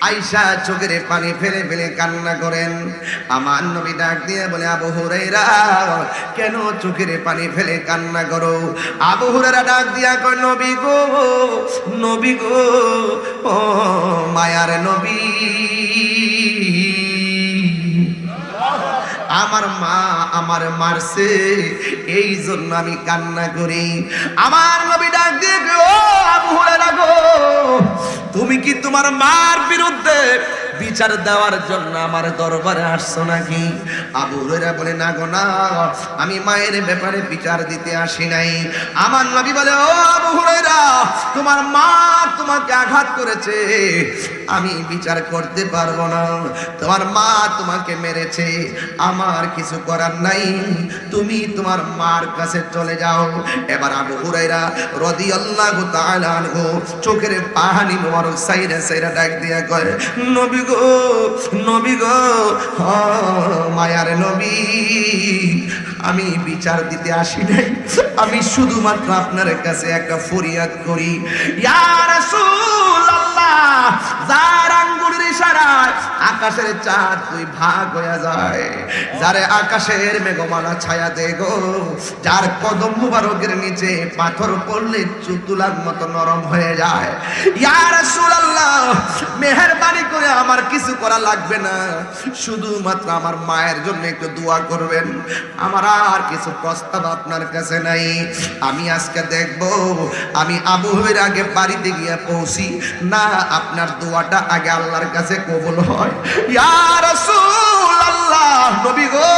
আয়েশা চোখের পানি ফেলে ফেলে কান্না করেন। আমার নবী ডাক দিয়ে বলে, আবু হুরায়রা কেন চোখের পানি ফেলে কান্না করো? আবু হুরায়রা ডাক দিয়া কয়, নবী গো, নবী গো, ও মায়ার নবী, আমার মা আমার মারছে, এই জন্য আমি কান্না করি। আমার নবী ডাক দিয়ে গো, আবু হুরায়রা গো, তুমি কি তোমার মার বিরুদ্ধে বিচার দেওয়ার জন্য আমার দরবারে আসছো নাকি? আবু হুরায়রা বলে, না গো না, আমি মায়ের ব্যাপারে বিচার দিতে আসি নাই। আমার নবী বলে, ও আবু হুরায়রা, তোমার মা তোমাকে আঘাত করেছে, আমি বিচার করতে পারবো না। তোমার মা তোমাকে মেরেছে, আমার কিছু করার নাই, তুমি তোমার মার কাছে চলে যাও। এবার আবু হুরায়রা রাদিয়াল্লাহু তাআলা আনহু চোখের পানি মোবারক সাইরা সাইরা ডাক দিয়া কয়, নবী গো, নবী গো, মায়ার নবী, আমি বিচার দিতে আসি নাই, আমি শুধুমাত্র আপনার কাছে একটা ফরিয়াদ করি। ইয়া রাসূলুল্লাহ, যার আঙ্গুলের ইশারায় আকাশের চাঁদ দুই ভাগ হয়ে যায়, যারে আকাশের মেঘমালা ছায়া দে গো, যার কদম মুবারকের নিচে পাথর পড়লে তুলার মতো নরম হয়ে যায়, ইয়া রাসূলুল্লাহ, মেহেরবানি করে আমার কিছু করা লাগবে না, শুধুমাত্র আমার মায়ের জন্য একটু দোয়া করবেন, আমার আর কিছু প্রস্তাব আপনার কাছে নাই। আমি আজকে দেখব আমি আবু হুরায়রা আগে বাড়িতে গিয়ে পৌঁছি না আপনার দোয়াটা আগে আল্লাহর কাছে কবুল হয়। ইয়া রাসূলুল্লাহ, নবী গো,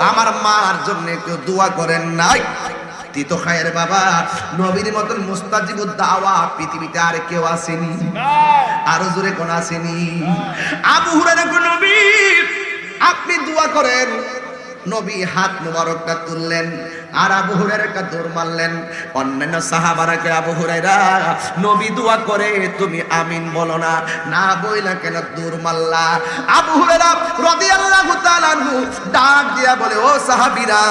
আমার মার জন্য একটু দোয়া করেন নাই। তিতো খায়ের বাবা নবীর মতন মুস্তাজিবুদ দাওয়া পৃথিবীতে আর কেউ আসেনি, আরো জোরে কোন আসেনি। আবু হুরায়রা কো, নবী আপনি দোয়া করেন। নবী হাত মুবারকটা তুললেন আর আবু হুরায়রাকে দৌড় মারলেন। অন্যান্য সাহাবারাকে, আবু হুরায়রা নবী দোয়া করে তুমি আমিন বলো না, না বইলা কেন দৌড় মারলা? আবু হুরায়রা রাদিয়াল্লাহু তাআলা আনহু ডাক দিয়া বলে, ও সাহাবীরা,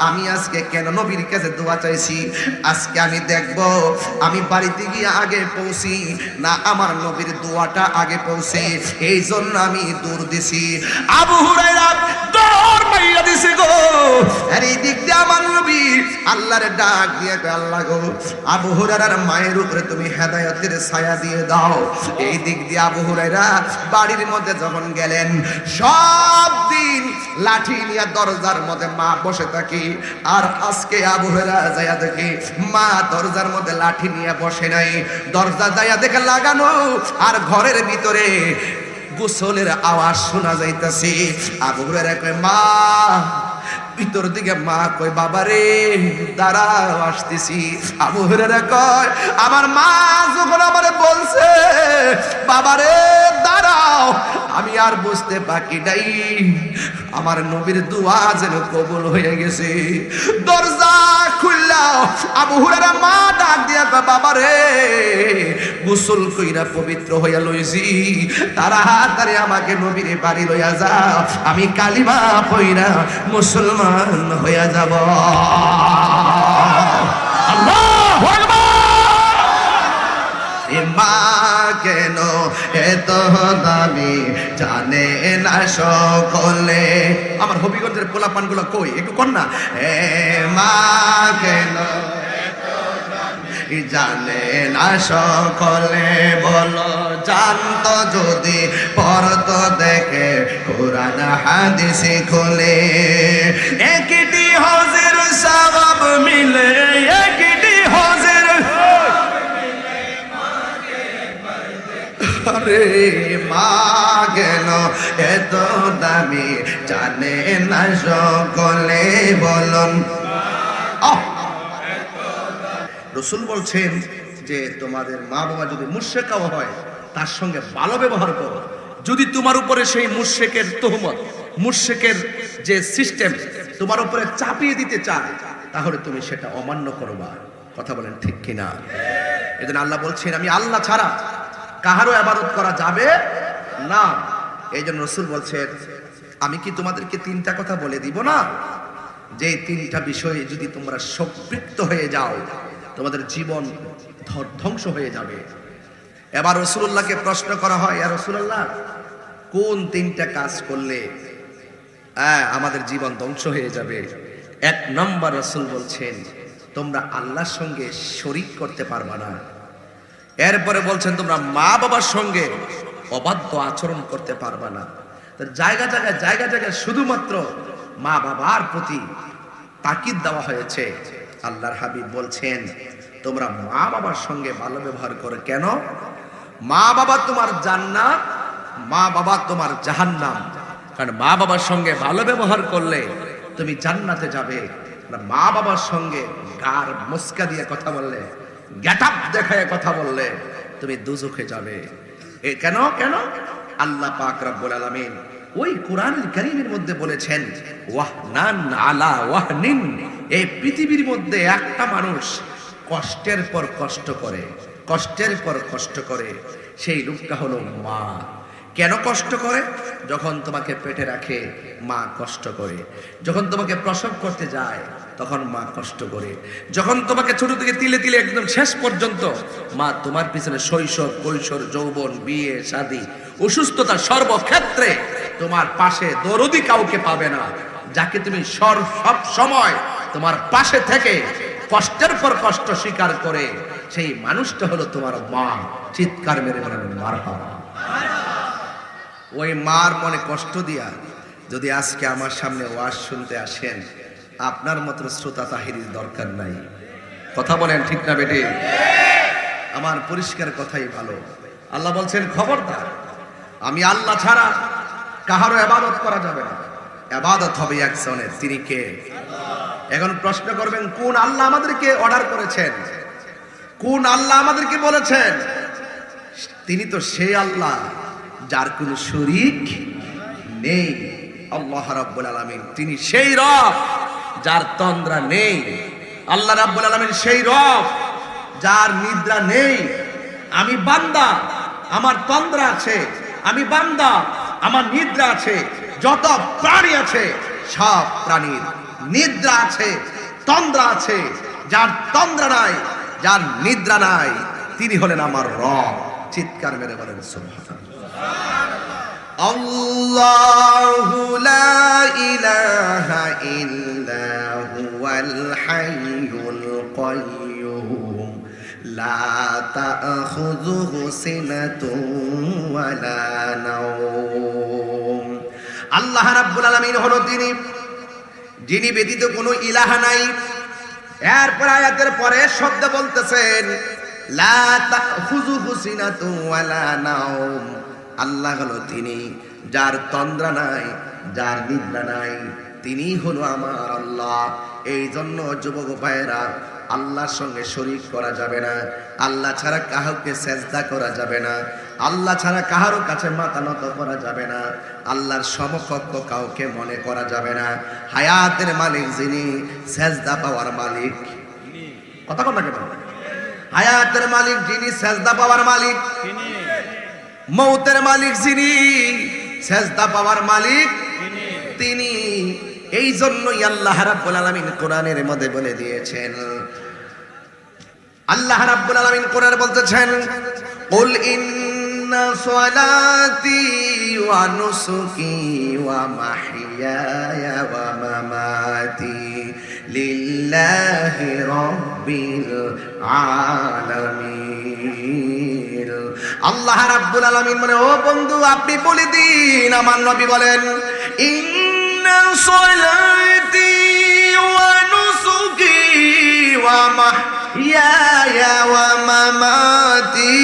আমি আজকে কেন নবীর কাছে দোয়া চাইছি? আজকে আমি দেখব আমি বাড়িতে গিয়ে আগে পৌঁছি না আমার নবীর দোয়াটা আগে পৌঁছে, এই জন্য আমি দৌড় দিছি। আবু হুরায়রা দৌড় মাইরা দিছে গো, আর এই দিক দিয়ে আমার নবী আল্লাহর ডাক দিয়ে, আল্লাহ গো, আবু হুরায়রার মায়ের উপরে তুমি হেদায়েতের ছায়া দিয়ে দাও। এই দিক দিয়ে আবু হুরায়রা বাড়ির মধ্যে যখন গেলেন, সব দিন লাঠি নিয়ে দরজার মধ্যে মা বসে থাকি, আর আজকে আবু হুরায়রা যায়া দেখি মা দরজার মধ্যে লাঠি নিয়ে বসে নাই, দরজা যায়া দেখে লাগানো, আর ঘরের ভিতরে গোসলের আওয়াজ শোনা যাইতাছে। আবু হুরায়রা কয়, মা, ভিতর দিকে মা কয়, বাবারে দাঁড়াও আসতেছি। আবু হুরায়রা কয়, আমার মা যখন আমারে বলছে বাবারে দাঁড়াও, আমি আর বুঝতে বাকি নাই, আমার নবীর দোয়া যেন কবুল হয়ে গেছে। দরজা খুললা আবু হুরায়রা মা ডাক দিয়া কয়, বাবারে গোসল কইরা পবিত্র হইয়া লইছি, তাড়াতাড়ি আমাকে নবীর বাড়ি লইয়া যাও, আমি কালিমা পইরা মুসলমান হইয়া যাব। আল্লাহু আকবার। মা কেন এত দামি জানে না সকলে। আমার হবিগঞ্জের পোলাপান গুলো কই একটু কর না। মা কেন জানে না সকলে, বলো জানতো যদি পড়তো দেখে কোরআন হাদিস খুলে, একটি হজের সওয়াব মিলে, একটি হজের, আরে মা কেন এত দামি জানে না সকলে, বলুন। রাসূল বলছেন যে তোমাদের মা বাবা যদি মুশরিকও হয় তার সঙ্গে ভালো ব্যবহার করো। যদি তোমার উপরে সেই মুশরিকের তহমত, মুশরিকের যে সিস্টেম তোমার উপরে চাপিয়ে দিতে চায়, তাহলে তুমি সেটা অমান্য করবা। কথা বলেন ঠিক কিনা? এজন্য আল্লাহ বলছেন, আমি আল্লাহ ছাড়া কাহারও ইবাদত করা যাবে না। এইজন্য রাসূল বলছেন, আমি কি তোমাদেরকে তিনটা কথা বলে দিব না, যে তিনটা বিষয়ে যদি তোমরা সম্পৃক্ত হয়ে যাও তোমাদের জীবন ধ্বংস হয়ে যাবে। এবার রাসূলুল্লাহকে প্রশ্ন করা হয়, ইয়া রাসূলুল্লাহ, কোন তিনটা কাজ করলে আমাদের জীবন ধ্বংস হয়ে যাবে? এক নম্বর রাসূল বলছেন, তোমরা আল্লাহর সঙ্গে শরীক করতে পারবা না। এরপরে বলছেন, তোমরা মা বাবার সঙ্গে অবাধ্য আচরণ করতে পারবা না। তো জায়গা জায়গায় শুধুমাত্র মা বাবার প্রতি তাকিদ দেওয়া হয়েছে। আল্লাহর হাবিব বলছেন, তোমরা মা বাবার সঙ্গে ভালো ব্যবহার করো। কেন? মা বাবা তোমার জান্নাত, মা বাবা তোমার জাহান্নাম। কারণ মা বাবার সঙ্গে ভালো ব্যবহার করলে তুমি জান্নাতে যাবে, মা বাবার সঙ্গে গার মুস্কা দিয়ে কথা বললে, গেটআপ দেখায় কথা বললে তুমি দুজখে যাবে। কেন? আল্লাহ পাক রব্বুল আলামিন ওই কোরআনুল কারীমের মধ্যে বলেছেন, ওয়াহনান আলা ওয়াহনিন, এই পৃথিবীর মধ্যে একটা মানুষ কষ্টের পর কষ্ট করে, সেই লোকটা হলো মা। কেন কষ্ট করে? যখন তোমাকে পেটে রাখে মা কষ্ট করে, যখন তোমাকে প্রসব করতে যায় তখন মা কষ্ট করে, যখন তোমাকে ছোট থেকে তিলে তিলে একদম শেষ পর্যন্ত মা তোমার পিছনে শৈশব, কৈশোর, যৌবন, বিয়ে, শাদী, অসুস্থতা, সর্বক্ষেত্রে তোমার পাশে দরদি কাউকে পাবে না, যাকে তুমি সব সময় তোমার পাশে থেকে কষ্টের পর কষ্ট স্বীকার করে, সেই মানুষটা হলো তোমার মা। চিৎকার মেরে বলেন মারহাবা। ওই মার মনে কষ্ট দিয়া যদি আজকে আমার সামনে ওয়াজ শুনতে আসেন, আপনার মতো শ্রোতা তাহিরির দরকার নাই। কথা বলেন ঠিক না বেটে? আমার পরিষ্কার কথাই ভালো। আল্লাহ বলছেন, খবরদার, আমি আল্লাহ ছাড়া কাহারও ইবাদত করা যাবে না, ইবাদত হবে একজনের। তিনি কে? এখন প্রশ্ন করবেন, কোন আল্লাহ আমাদেরকে অর্ডার করেছেন? কোন আল্লাহ আমাদেরকে বলেছেন? তিনি তো সেই আল্লাহ যার কোনো শরীক নেই। আল্লাহ রাব্বুল আলামিন তিনি সেই রব যার তন্দ্রা নেই। আল্লাহ রাব্বুল আলামিন সেই রব যার নিদ্রা নেই। আমি বান্দা, আমার তন্দ্রা আছে। আমি বান্দা, আমার নিদ্রা আছে। যত প্রাণী আছে সব প্রাণীর নিদ্রা আছে, তন্দ্রা আছে। যার তন্দ্রা নাই, যার নিদ্রা নাই, তিনি হলেন আমার রব। চিৎকার মেরে বলেন সুবহানাল্লাহ। আল্লাহু লা ইলাহা ইল্লা হুয়াল হাইয়ুল কাইয়্যুম লা তাখুযুহু সিনাতুন ওয়ালা নাওম। আল্লাহ রাব্বুল আলামিন হলো তিনি, যিনি ব্যতীত কোনো ইলাহা নাই। এরপর আয়াতের পরে শব্দ বলতেছেন, লা তাখুযুহু সিনাতুন ওয়ালা নাওম। আল্লাহ হলো তিনি যার তন্দ্রা নাই, যার নিদ্রা নাই, তিনি হলো আমার আল্লাহ। এই জন্য যুবক ভাইয়েরা, আল্লাহর সঙ্গে শরীক করা যাবে না। আল্লাহ ছাড়া কাউকে সেজদা করা যাবে না। আল্লাহ ছাড়া কাহারও কাছে মাথা নত করা যাবে না। আল্লাহর সমকক্ষ কাউকে মনে করা যাবে না। হায়াতের মালিক যিনি, সেজদা পাওয়ার মালিক। কথা কথা কেন? হায়াতের মালিক যিনি, সেজদা পাওয়ার মালিক তিনি। মৌতের মালিক যিনি, সেজদা পাওয়ার মালিক তিনি। এই জন্যই আল্লাহ রাব্বুল আলামিন কোরআনের মধ্যে বলে দিয়েছেন, আল্লাহ রাব্বুল আলামিন কোরআনে বলতেছেন, কুল ইন্না সলাতি ওয়া নুসুকি ওয়া মাহইয়ায়া ওয়া মামাতি লিল্লাহি রাব্বিল আলামিন। আল্লাহ রাব্বুল আলামিন মানে, ও বন্ধু আপনি বলে দিন, আমার নবী বলেন, ইন্না সলাতি ওয়া নুসুকি ওয়া মাহইয়ায়া ওয়া মামাতি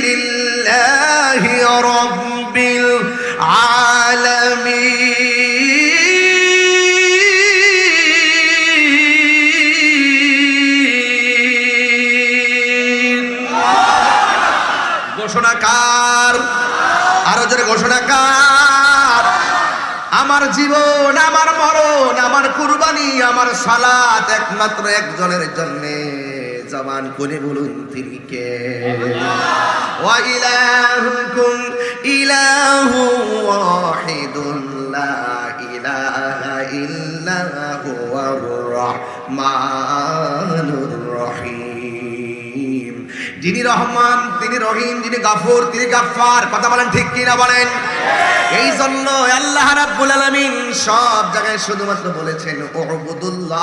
লিল্লাহি রাব্বিল আলামিন। ঘোষণাকার, আরো জোরে ঘোষণাকার। আমার জীবন, আমার মরণ, আমার কুরবানি, আমার সালাত একমাত্র একজনের জন্য। জবান করে বলুন তিনি কে? ওয়া ইলাহুকুম ইলাহু ওয়াহিদুন লা ইলাহা ইল্লা হুয়ার রাহমানুর রহিম। যিনি রহমান তিনি রহিম, যিনি গাফুর তিনি গাফফার। কথা বলেন ঠিক কি না বলেন? এই জন্য আল্লাহ রাব্বুল আলামিন সব জায়গায় শুধুমাত্র বলেছেন উবুদুল্লাহ,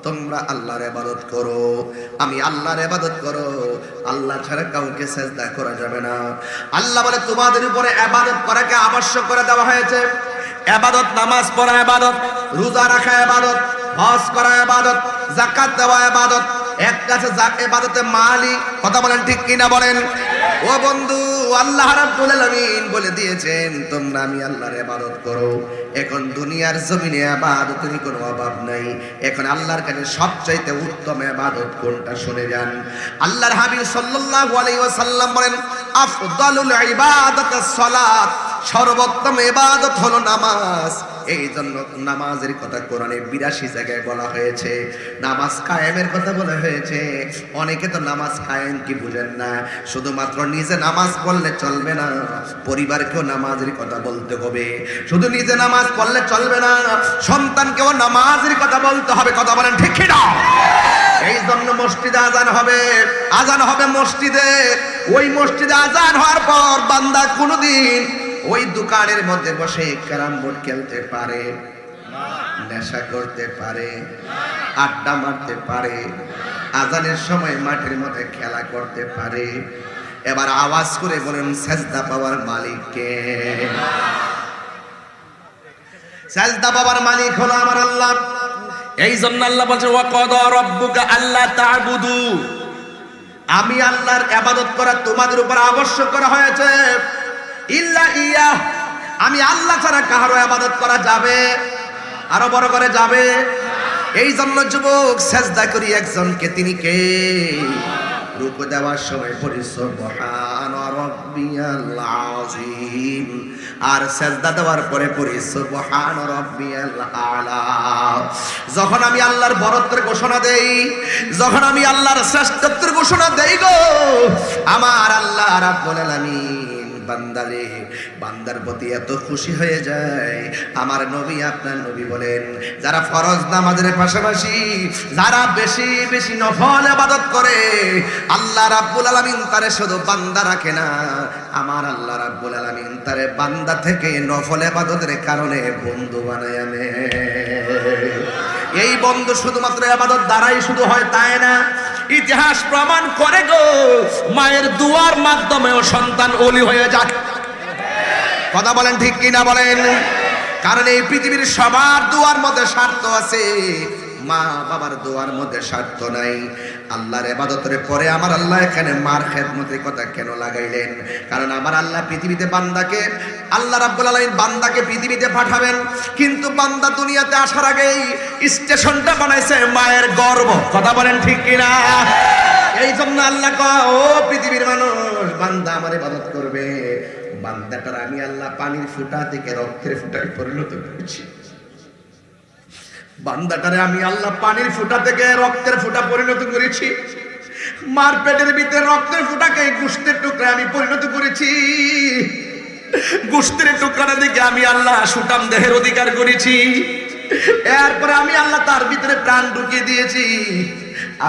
তোমরা আল্লাহর ইবাদত করো, আমি আল্লাহর ইবাদত করো, আল্লাহ ছাড়া কাউকে সিজদা করা যাবে না। আল্লাহ বলে তোমাদের উপরে ইবাদত করাকে আবশ্যক করে দেওয়া হয়েছে। ইবাদত, নামাজ পড়া ইবাদত, রোজা রাখা ইবাদত, হজ করা ইবাদত, যাকাত দেওয়া ইবাদত। এক কাছে ইবাদতে মালি। কথা বলেন ঠিক কি না বলেন? ও বন্ধু, আল্লাহ রাব্বুল আলামিন বলে দিয়েছেন তোমরা আমি আল্লাহর ইবাদত করো। এখন দুনিয়ার জমিনে ইবাদতের কোনো অভাব নাই। এখন আল্লাহর কাছে সবচাইতে উত্তম ইবাদত কোনটা শুনে যান। আল্লাহর হাবিব সাল্লাল্লাহু আলাইহি ওয়াসাল্লাম বলেন আফদালুল ইবাদাতাস সালাত, সর্বোত্তম ইবাদত হলো নামাজ। এই জন্য নামাজের কথা কোরআনে ৮২ জায়গায় বলা হয়েছে। নামাজ কায়েমের কথা বলা হয়েছে। অনেকে তো নামাজ কায়েম কি বুঝেন না। শুধুমাত্র নিজে নামাজ পড়লে চলবে না, পরিবারকেও নামাজের কথা বলতে হবে। শুধু নিজে নামাজ পড়লে চলবে না, সন্তানকেও নামাজের কথা বলতে হবে। কথা বলেন ঠিক কি না? এই জন্য মসজিদে আজান হবে, আজান হবে মসজিদে। ওই মসজিদে আজান হওয়ার পর বান্দা কোনোদিন ওই দোকানের মধ্যে বসে ক্যারাম বোর্ড খেলতে পারে, নেশা করতে পারে, আড্ডা মারতে পারে, আজানের সময় মাঠের মধ্যে খেলা করতে পারে। এবার আওয়াজ করে বলেন সেজদা পাওয়ার মালিক কে? সেজদা পাওয়ার মালিক হলো আমার আল্লাহ। এই জন্য আল্লাহ বলছে ওয়া ক্বাদা রাব্বুকা আল্লা তা'বুদু, আমি আল্লাহর ইবাদত করা তোমাদের উপর আবশ্যক করা হয়েছে। ইল্লা ইয়া, আমি আল্লাহ ছাড়া কারো ইবাদত করা যাবে? আরো বড় করে যাবে? এই জন্য যুবক সেজদা করি একজনকে, তিনি কে? রুকু দেওয়ার সময় পড়ি সুবহানা রাব্বিয়াল আযীম, আর সেজদা দেওয়ার পরে পড়ি সুবহানা রাব্বিয়াল আলা। যখন আমি আল্লাহর বরত্বের ঘোষণা দেই, যখন আমি আল্লাহর শ্রেষ্ঠত্বের ঘোষণা দেই গো, আমার আল্লাহ রাব্বুল আলামিন বান্দারে, বান্দার প্রতি এত খুশি হয়ে যায়। আমার নবী, আপনার নবী বলেন যারা ফরজ নামাজের পাশাপাশি যারা বেশি বেশি নফল ইবাদত করে, আল্লাহ রাব্বুল আলামিন তারে শুধু বান্দা রাখে না, আমার আল্লাহ রাব্বুল আলামিন তারে বান্দা থেকে নফল ইবাদতের কারণে বন্ধু বানায় আনে। এই বন্ধু শুধুমাত্র ইবাদত দ্বারাই শুধু হয় তাই না, ইতিহাস প্রমাণ করে গো, মায়ের দুয়ার মাধ্যমেও সন্তান ওলি হয়ে যায়। কথা বলেন ঠিক কিনা বলেন? কারণ এই পৃথিবীর সবার দুয়ার মধ্যে স্বার্থ আছে, মা বাবার দুয়ার মধ্যে স্বার্থ নাই। আল্লাহর ইবাদতের পরে আমার আল্লাহ এখানে মার খেদমতের কথা কেন লাগাইলেন? কারণ আমার আল্লাহ পৃথিবীতে বান্দাকে, আল্লাহ রাব্বুল আলামিন বান্দাকে পৃথিবীতে পাঠাবেন, কিন্তু বান্দা দুনিয়াতে আসার আগেই স্টেশনটা বানাইছে মায়ের গর্ভ। কথা বলেন ঠিক কিনা? এই জন্য আল্লাহ কয় ও পৃথিবীর মানুষ, বান্দা আমার ইবাদত করবে। বান্দাটার আমি আল্লাহ পানির ফুটা থেকে রক্তের ফুটায় পরিণত করেছি। বান্দাটারে আমি আল্লাহ পানির ফুটা থেকে রক্তের ফুটা পরিণত করেছি। মার পেটের ভিতরে রক্তের ফুটাকে গোশতের টুকরা আমি পরিণত করেছি। গোশতের টুকরাটা দিকে আমি আল্লাহ সুটাম দেহের অধিকার করেছি। এরপরে আমি আল্লাহ তার ভিতরে প্রাণ ঢুকিয়ে দিয়েছি।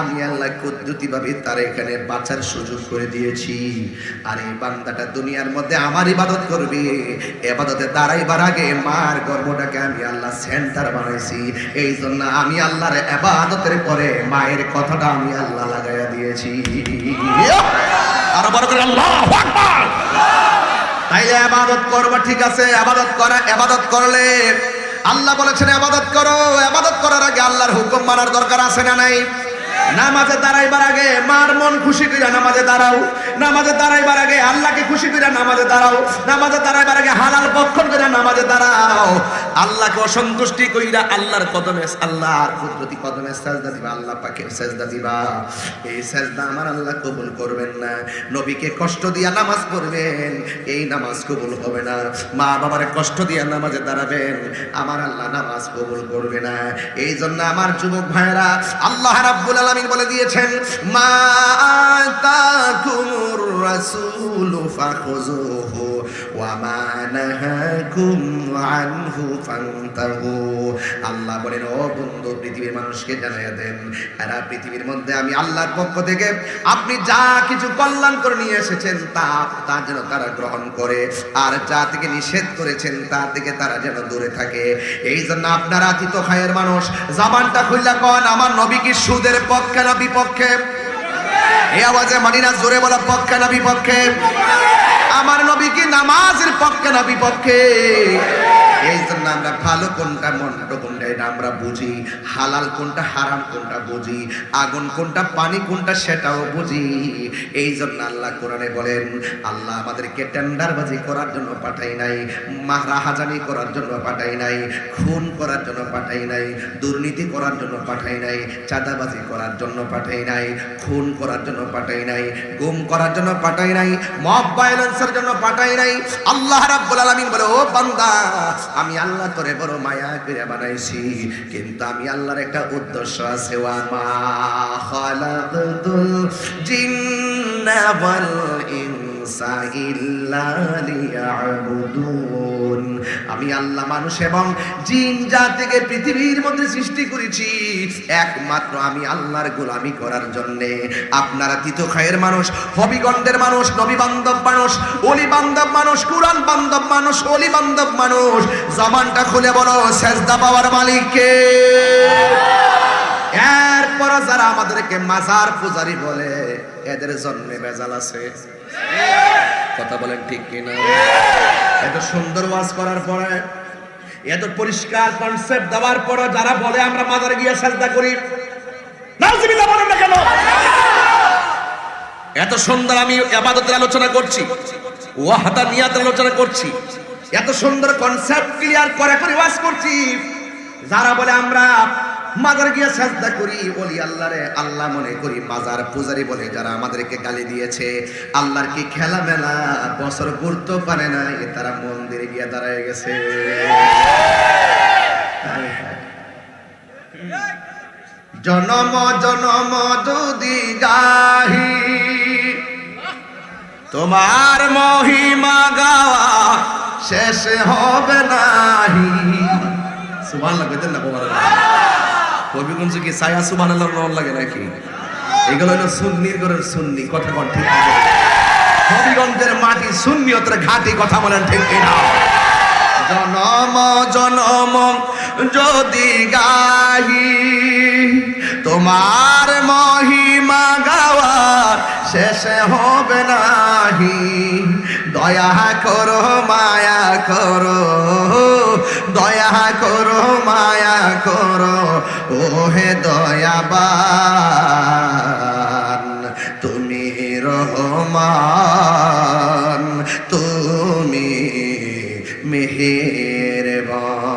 আমি আল্লাহ কুদরতিভাবে তার এখানে বাঁচার সুযোগ করে দিয়েছি। আর এই বান্দাটা দুনিয়ার মধ্যে আমার ইবাদত করবে, ইবাদতে দাঁড়াইবার আগে মার গর্ভটাকে আমি আল্লাহ সেন্টার বানাইছি। এই জন্য আমি আল্লাহর ইবাদতের পরে মায়ের কথাটা আমি আল্লাহ লাগাইয়া দিয়েছি। আর বড় করে আল্লাহু আকবার। তাইলে ইবাদত করব, ঠিক আছে, ইবাদত করলে আল্লাহ বলেছেন ইবাদত করো। ইবাদত করার আগে আল্লাহর হুকুম মানার দরকার আছে না নাই? নামাজে দাঁড়াইবার আগে মার মন খুশি কইরা নামাজে দাঁড়াও। নামাজে দাঁড়াইবার আগে আল্লাহকে খুশি কইরা নামাজে দাঁড়াও। নামাজে দাঁড়াইবার আগে হালাল ভক্ষণ কইরা নামাজে দাঁড়াও। আল্লাহকে অসন্তুষ্টি কইরা আল্লাহর কদমে, আল্লাহর কুদরতি কদমে সাজদা দিবা, আল্লাহ পাকের সাজদা দিবা। এই সাজদা আমার আল্লাহ কবুল করবেন না। নবীকে কষ্ট দিয়া নামাজ পড়বেন, এই নামাজ কবুল হবে না। মা বাবার কষ্ট দিয়া নামাজে দাঁড়াবেন, আমার আল্লাহ নামাজ কবুল করবে না। এই জন্য আমার যুবক ভাইরা, আল্লাহ রাব্বুল আলামিন বলে দিয়েছেন মা আতাকুমুর রাসূলু ফাখুযুহু ওয়া মা নাহাকুম আনহু ফান্তাহু। আল্লাহ বলেন, ও বন্ধু, পৃথিবীর মানুষকে জানাইয়া দেন, এরা পৃথিবীর মধ্যে আমি আল্লাহর পক্ষ থেকে আপনি যা কিছু কল্যাণ করে নিয়ে এসেছেন তা যেন তারা গ্রহণ করে, আর যা থেকে নিষেধ করেছেন তা থেকে তারা যেন দূরে থাকে। এই জন্য আপনারা আতিত খায়ের মানুষ, জবানটা খুললা কন, আমার নবী কি সুদের পক্ষে না বিপক্ষে? এই আওয়াজে মানি না, জোরে বলা, পক্ষে না বিপক্ষে? আমার নবী কি নামাজের পক্ষে না বিপক্ষে? এই জন্য আমরা ভালো কোনটা মন্দ কোনটা এটা আমরা বুঝি, হালাল কোনটা হারাম কোনটা বুঝি, আগুন কোনটা পানি কোনটা সেটাও বুঝি। এই জন্য আল্লাহ কোরআনে বলেন, আল্লাহ আমাদেরকে টেন্ডারবাজি করার জন্য পাঠাই নাই, রাহাজানি করার জন্য পাঠাই নাই, খুন করার জন্য পাঠাই নাই, দুর্নীতি করার জন্য পাঠাই নাই, চাঁদাবাজি করার জন্য পাঠাই নাই, খুন করার জন্য পাঠাই নাই, গুম করার জন্য পাঠাই নাই, মব ভায়োলেন্সের জন্য পাঠাই নাই। আল্লাহ রাব্বুল আলামিন বলে, ও বান্দা, আমি আল্লাহ তোরে বড় মায়া করে বানাইছি, কিন্তু আমি আল্লাহর একটা উদ্দেশ্য আছে। ওয়া মা খালাকতুল জিন্না ওয়াল ইনসা ইল্লা লিয়াবুদুন। আমি আল্লাহ মানুষ এবং জিন জাতিকে পৃথিবীর মধ্যে সৃষ্টি করেছি একমাত্র আমি আল্লাহর গোলামি করার জন্য। আপনারা তিতো খায়ের মানুষ, হবিগঞ্জের মানুষ, নবী বান্ধব মানুষ, ওলি বান্ধব মানুষ, কুরআন বান্ধব মানুষ, ওলি বান্ধব মানুষ, জবানটা খুলে বলো, সেজদা পাওয়ার মালিক কে? এরপর যারা আমাদেরকে মাজার পূজারি বলে, এদের জন্মে ভেজাল আছে। কথা বলেন ঠিক কিনা? এত সুন্দর ওয়াজ করার পরে, এত পরিষ্কার কনসেপ্ট দেওয়ার পরে যারা বলে আমরা মাজারে গিয়ে সেজদা করি, নাউজুবিল্লাহ বলেন না কেন? এত সুন্দর আমি ইবাদতের আলোচনা করছি, ওয়াহদানিয়াতের আলোচনা করছি, এত সুন্দর কনসেপ্ট ক্লিয়ার করে ওয়াজ করছি, যারা বলে আমরা মাজার গিয়ে সাজদা করি, বলি আল্লাহরে আল্লাহ মনে করি, মাজার পূজারি বলে যারা আমাদেরকে গালি দিয়েছে, আল্লাহর কি খেলা মেলা বছর ঘুরতে পারে না, তারা মন্দিরে গিয়ে দাঁড়ায় গেছে। জনম জনম যদি গাহি তোমার মহিমা গাওয়া শেষ হবে নাহি। সুবহানাল্লাহ কইতেন না বাবা? কবিগঞ্জ কি ছায়া সুবহানাল্লাহ রন লাগে নাকি? এগুলো হলো সুন্নির ঘরের সুন্নি, কথা কোন ঠিক না? কবিগঞ্জের মাটি সুন্নিয়তের ঘাটি, কথা বলেন ঠিক কিনা? জনম জনম যদি গাহি তোমার মহিমা গাওয়া শেষ হবে নাহি। দয়া করো মায়া করো, দয়া করো মায়া করো, ও হে দয়াবান তুমি রহমান, তুমি মেহেরবান।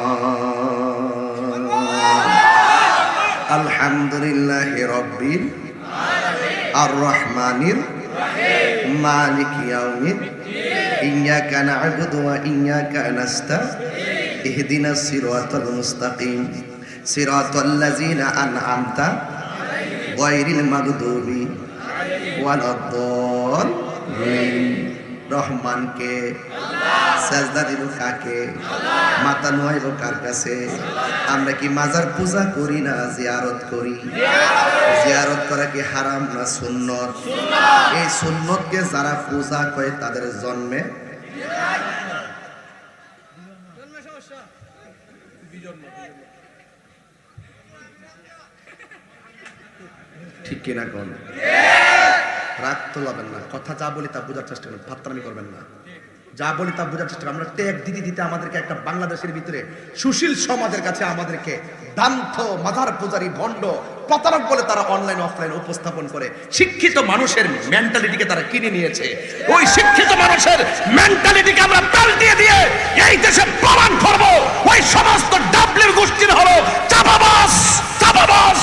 আলহামদুলিল্লাহি রাব্বিল আর রহমানির মালিক ইয়াউমিদ ইয়্যাকা না'বুদু ওয়া ইয়্যাকা নাস্তাঈন ইহদিনাস সিরাতাল মুস্তাকিম সিরাতাল্লাযীনা আন'আমতা গায়রিল মাগদুবি ওয়ালাদ-দাল্লিন। রহমানকে সাজদা দিব কাকে? মাথা নোয়াইব কার কাছে? আমরা কি মাজার পূজা করি না জিয়ারত করি? জিয়ারত করা কি হারাম না সুন্নত? এই সুন্নতকে যারা পূজা করে তাদের জন্মে ঠিক কিনা কোন? রাগ তো লাবেন না, কথা যা বলি তা বোঝার চেষ্টা করবেন, ফাত্তামি করবেন না। যা বলি তা বোঝার চেষ্টা করবেন। আমরা ট্যাগ দিতে দিতে আমাদেরকে একটা বাংলাদেশের ভিতরে সুশীল সমাজের কাছে আমাদেরকে দান্ত মাজার পূজারি ভণ্ড প্রতারক বলে তারা অনলাইন অফলাইন উপস্থাপন করে শিক্ষিত মানুষের মেন্টালিটিকে তারা কিনে নিয়েছে। ওই শিক্ষিত মানুষের মেন্টালিটিকে আমরা পাল্টিয়ে দিয়ে এই দেশে প্রমাণ করব ওই সমস্ত ডাবলির গোষ্ঠীর হলো চাপাবাস, চাপাবাস।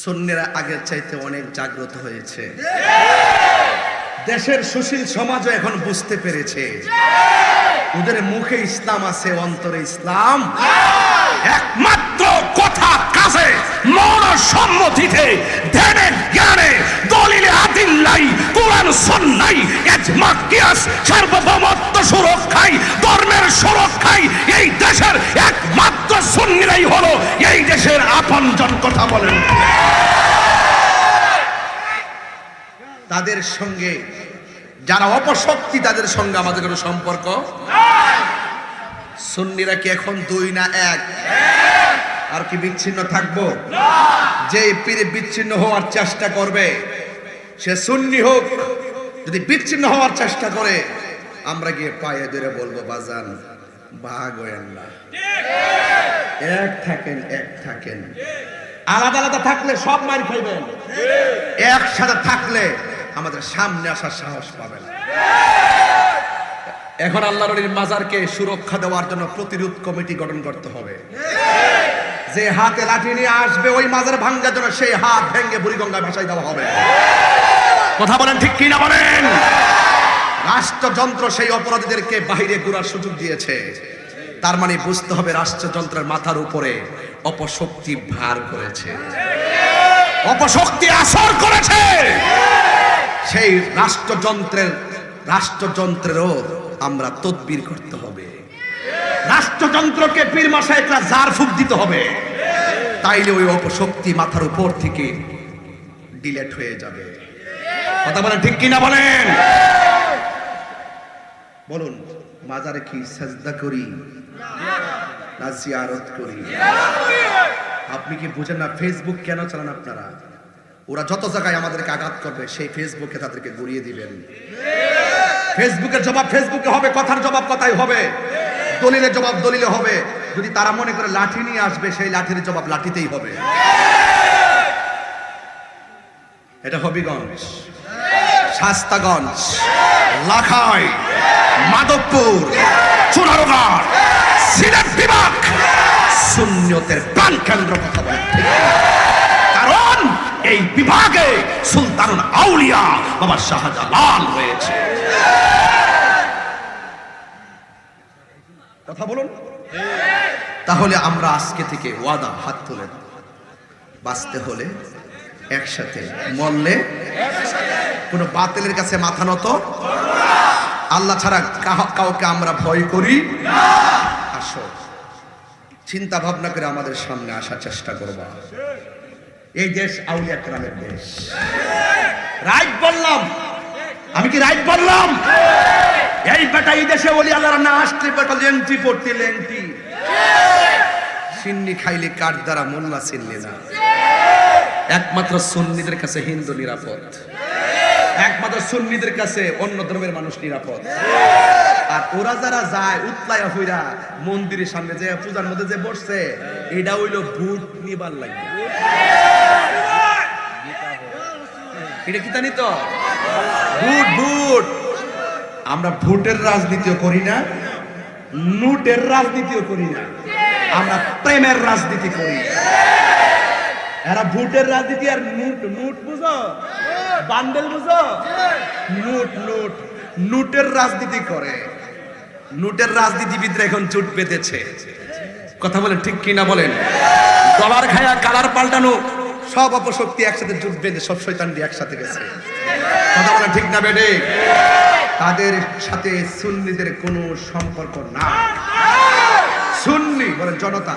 সুন্নিরা আগের চাইতে অনেক জাগ্রত হয়েছে। দেশের সুশীল সমাজও এখন বুঝতে পেরেছে ওদের মুখে ইসলাম আছে, অন্তরে ইসলাম একমাত্র কথা কাজে মন সম্মতিতে ধ্যানে জ্ঞানে দলিলে আদিল্লাই কোরআন সুন্নাহ ইজমা কিয়াস সার্বভৌমত্ব সুরক্ষায় ধর্মের সুরক্ষায় এই দেশের একমাত্র সুন্নিরাই হলো এই দেশের আপনজন। কথা বলেন। তাদের সঙ্গে যারা অপশক্তি তাদের সঙ্গে আমাদের কোনো সম্পর্ক নাই। সুন্নিরা কি এখন দুই না এক? আর কি বিচ্ছিন্ন থাকবো? যে পীরে বিচ্ছিন্ন হওয়ার চেষ্টা করবে সে সুন্নি হোক, যদি বিচ্ছিন্ন হওয়ার চেষ্টা করে আমরা গিয়ে পায়ে ধরে বলবো বাজান ভাগ হয়েন না, এক থাকেন, এক থাকেন। আলাদা আলাদা থাকলে সব মার খাইবেন, একসাথে থাকলে আমাদের সামনে আসার সাহস পাবেন। এখন আল্লাহর ওলির মাজারকে সুরক্ষা দেওয়ার জন্য প্রতিরোধ কমিটি গঠন করতে হবে। যে হাতে লাঠি নিয়ে আসবে ওই মাজার ভাঙ্গার জন্য সেই হাত ভেঙে বুড়িগঙ্গায় ভাসাই দেওয়া হবে। কথা বলেন ঠিক কিনা বলেন? রাষ্ট্রযন্ত্র সেই অপরাধীদেরকে বাহিরে ঘোরার সুযোগ দিয়েছে, তার মানে বুঝতে হবে রাষ্ট্রযন্ত্রের মাথার উপরে অপশক্তি ভার করেছে, অপশক্তি আসর করেছে। সেই রাষ্ট্রযন্ত্রেরও আমরা তদবির করতে হবে। রাষ্ট্রযন্ত্রকে পীর মাশায়েখরা জার ফুক দিতে হবে, তাইলে ওই অপশক্তি মাথার উপর থেকে ডিলেট হয়ে যাবে। কথা বলেন ঠিক কিনা বলেন? বলুন, মাজারে কি সাজদা করি না জিয়ারত করি? আপনি কি বুঝেন না? ফেসবুক কেন চালান আপনারা? ওরা যত জায়গায় আমাদেরকে আঘাত করবে সেই ফেসবুকে তাদেরকে গড়িয়ে দিবেন। ফেসবুকের জবাব ফেসবুকে হবে, কথার জবাব কথাই হবে, দলিলের জবাব দলিলে হবে। যদি তারা মনে করে লাঠি নিয়ে আসবে সেই লাঠির জবাব লাঠিতেই হবে। এটা হবিগঞ্জ, শাস্তাগঞ্জ, লাখাই, মাধবপুর, চুনারুঘাট, সিলেট বিভাগ সুন্নিয়তের প্রাণকেন্দ্র। কথা বলে কারণ এই বিভাগে সুলতানুল আউলিয়া বাবা শাহজালাল রয়েছে। কথা বলুন। তাহলে আমরা আজকে থেকে ওয়াদা, হাত তুলে বাঁচতে হলে একসাথে, মরলে কোনো বাতিলের কাছে মাথা নত, আল্লাহ ছাড়া কাউকে আমরা ভয় করি না। আসো, চিন্তা ভাবনা করে আমাদের সামনে আসার চেষ্টা করবা। এই দেশ আউলিয়া কেরামের দেশ। রাইট বললাম? আমি কি রাইট বললাম? এই বেটা এই দেশে ওলি আল্লাহর না আসলে বেটা লেংটি পড়তে লেংটি সিন্নি খাইলে কাঠ দ্বারা মোল্লা চিনলে না। একমাত্র সুন্নিদের কাছে হিন্দু নিরাপদ, একমাত্র সুন্নিদের কাছে অন্য ধর্মের মানুষ নিরাপদ। আর ওরা যারা যায় উতলায়া হইরা মন্দিরের সামনে যে পূজার মধ্যে যে বসছে, এটা হইল ভোট নিবার লাগে। এটা কি জানি তো? Vote vote. আমরা ভোটের রাজনীতিও করি না, নোটের রাজনীতিও করি না, আমরা প্রেমের রাজনীতি করি। এরা ভোটের রাজনীতি আর নোট, নোট বুঝো, বান্ডেল বুঝো, নোট নোট নোটের রাজনীতি করে। নোটের রাজনীতিবিদরা এখন জোট বেঁধেছে। কথা বলেন ঠিক কিনা বলেন? ডলার খায়া কালার পাল্টানো সব অপশক্তি একসাথে জোট বেঁধে সব শয়তান দিয়ে একসাথে গেছে। কথা বলেন ঠিক না বেডে? তাদের সাথে সুন্নিদের কোনো সম্পর্ক না। সুন্নি বলেন জনতা,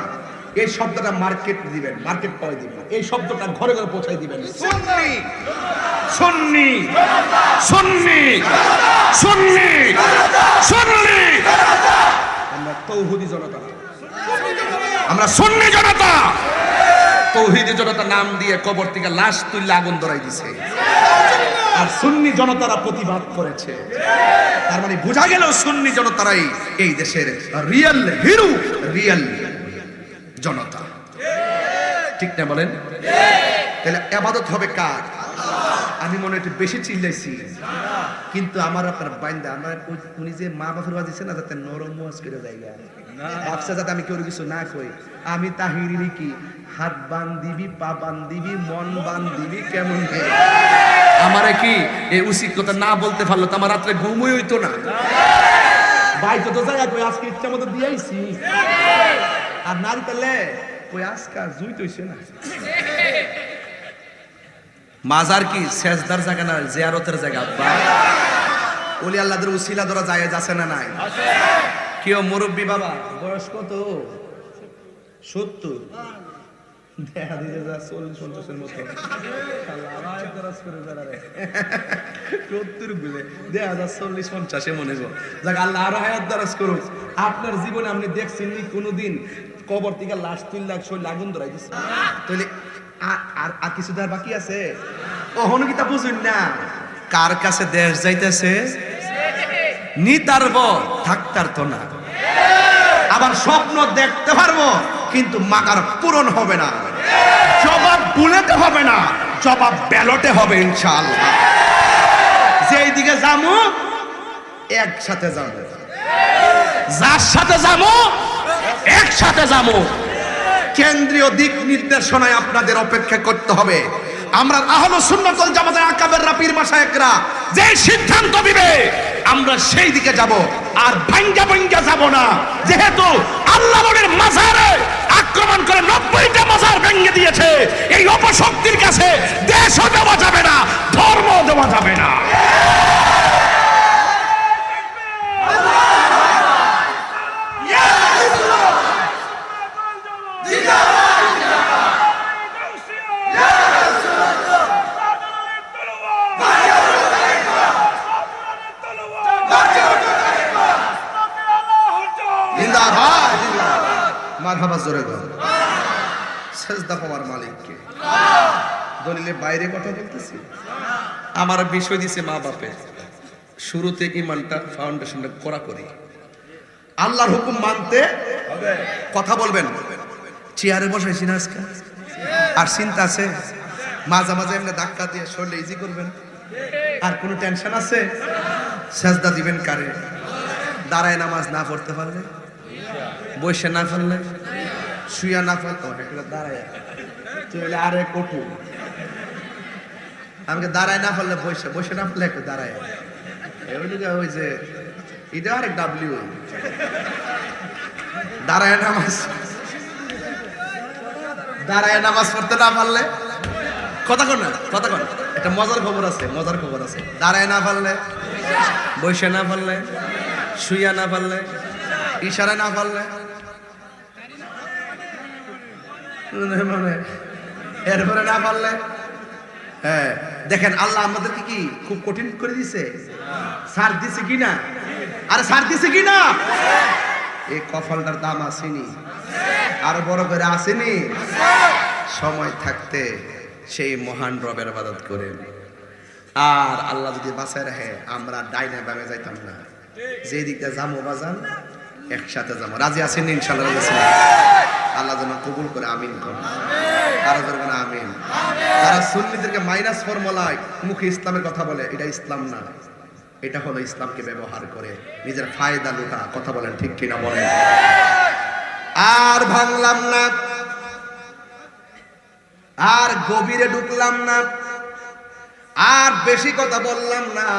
এই শব্দটা মার্কেট দিবেন, মার্কেট পাওয়াই দিবেন, এই শব্দটা ঘরে ঘরে পৌঁছাই দিবেন। সুন্নি সুন্নি সুন্নি সুন্নি সুন্নি। আমরা তৌহিদি জনতা, আমরা সুন্নি জনতা। তৌহিদি জনতা নাম দিয়ে কবর থেকে লাশ তুললে আগুন ধরাই দিছে, আর সুন্নি জনতারা প্রতিবাদ করেছে। তার মানে বোঝা গেল সুন্নি জনতারাই এই দেশের রিয়েল হিরো, রিয়েল জনতা। ঠিক না বলেন? তাহলে ইবাদত হবে কার? আমি মনে হয় একটু বেশি চিল্লাইছি, কিন্তু আমার আপনার বাইন্দা আমার উনি যে মা বাপের বাজিছে না, যাতে নরম ওয়াজ করে জায়গা ভাবছে যাতে আমি কেউ কিছু না কই। আমি তাহিরি কি হাত বান্ধিবি, পা বান্ধিবি, মন বান্ধিবি কেমন আমারে কি এই উচিত কথা না বলতে পারলো তো আমার রাত্রে ঘুমই হইতো না। ভাই যত জায়গা কই আজকে ইচ্ছা মতো দিয়েছি, আর নারী পেলে কই আজকা জুই তৈছে না। মাজার কি সেজদার জায়গা না, জিয়ারতের জায়গা। ওলি আল্লাহদের উসিলা ধরা যায় আছে না নাই? কেউ মুরব্বী বাবা বয়স কত? 70 দেখা দিতে যা 40-50 মতো 70 গুলে দেখা যা 40-50 মনে গো। যাক আল্লাহ আরো হায়াত দারাজ করুক। আপনার জীবনে আপনি দেখছেন নি কোনোদিন কবর থেকে লাশ তুললে শরীর আগুন ধরাই দিচ্ছে? তাহলে আর কিছু দেওয়ার বাকি আছে? কখনো কি তা বুঝুন না? কার কাছে দেশ যাইতেছে নিতারব থাকতার তো না, আবার স্বপ্ন দেখতে পারবো কিন্তু মাকার পূরণ হবে না। জবাব বুলেটে হবে না, জবাব ব্যালটে হবে ইনশাআল্লাহ। যেই দিকে যাবো একসাথে যাবো, যার সাথে যাবো একসাথে যাবো। কেন্দ্রীয় দিক নির্দেশনায় আপনাদের অপেক্ষা করতে হবে। আমরা আহলে সুন্নাত ওয়াল জামাতের আকাবেররা পীর মাশায়েখরা যে সিদ্ধান্ত দিবে আমরা সেই দিকে যাব, আর ভাঙ্গা ভাঙ্গা যাব না। যেহেতু আল্লাহ নবীর মাজারে আক্রমণ করে 90টা মাজার ভেঙে দিয়েছে, এই অপশক্তির কাছে দেশও দেওয়া যাবে না, ধর্ম দেওয়া যাবে না। মারহাবা জোরে গো। সেজদা পাওয়ার মালিককে। দলিলে বাইরে কথা বলতেছি। আমার বিষয় দিছে মা বাপে, শুরুতে ইমানটা ফাউন্ডেশনটা করা করি, আল্লাহর হুকুম মানতে হবে। কথা বলবেন, চেয়ারে বসাইছি না আজকে, আর চিন্তা আছে মাঝে মাঝে এমনি ধাক্কা দিয়ে শরীরে ইজি করবেন, আর কোনো টেনশন আছে? সেজদা দিবেন কারে? দাঁড়ায় নামাজ না পড়তে পারলে, বসে না ফেললে, শুয়া না ফেলতে দাঁড়ায় চলে আরে কটু। আমাকে দাঁড়ায় না ফেললে বসে, বসে না ফেললে একটু দাঁড়ায়। ওই যে এটা আরেক ডাব্লিউ দাঁড়ায় নামাজ, দাঁড়ায় নামাজ পড়তে না পারলে কথা কন না, কথা কন। একটা মজার খবর আছে, মজার খবর আছে। দাঁড়ায় না পারলে, বসে না পারলে, শুয়া না পারলে, ইশারা না পারলে, মানে এরপরে না পারলে, হ্যাঁ দেখেন আল্লাহ আমাদেরকে কি খুব কঠিন করে দিছে? সার দিছে কিনা? আরে সার দিছে কিনা? এই কপালটার দাম আসেনি, আরো বড় করে আসেনি। সময় থাকতে সেই মহান রবের ইবাদত করেন। আর আল্লাহ যদি বাঁচায় রাখে আমরা ডাইনে বামে যাইতাম না, যে দিকটা যাবো বাজান একসাথে যাবো। রাজি আছেন ইনশাআল্লাহ? আল্লাহ যেন কবুল করে, আমিন করুন। তারা ধরবে না আমিন। তারা সুন্নিদেরকে মাইনাস ফর্মুলায় মুখে ইসলামের কথা বলে, এটা ইসলাম না, এটা হলো ইসলামকে ব্যবহার করে নিজের ফায়দা লুটা। কথা বলেন ঠিক কিনা বলেন? আর ভাঙলাম না, আর গভীরে ঢুকলাম না, আর বেশি কথা বললাম না।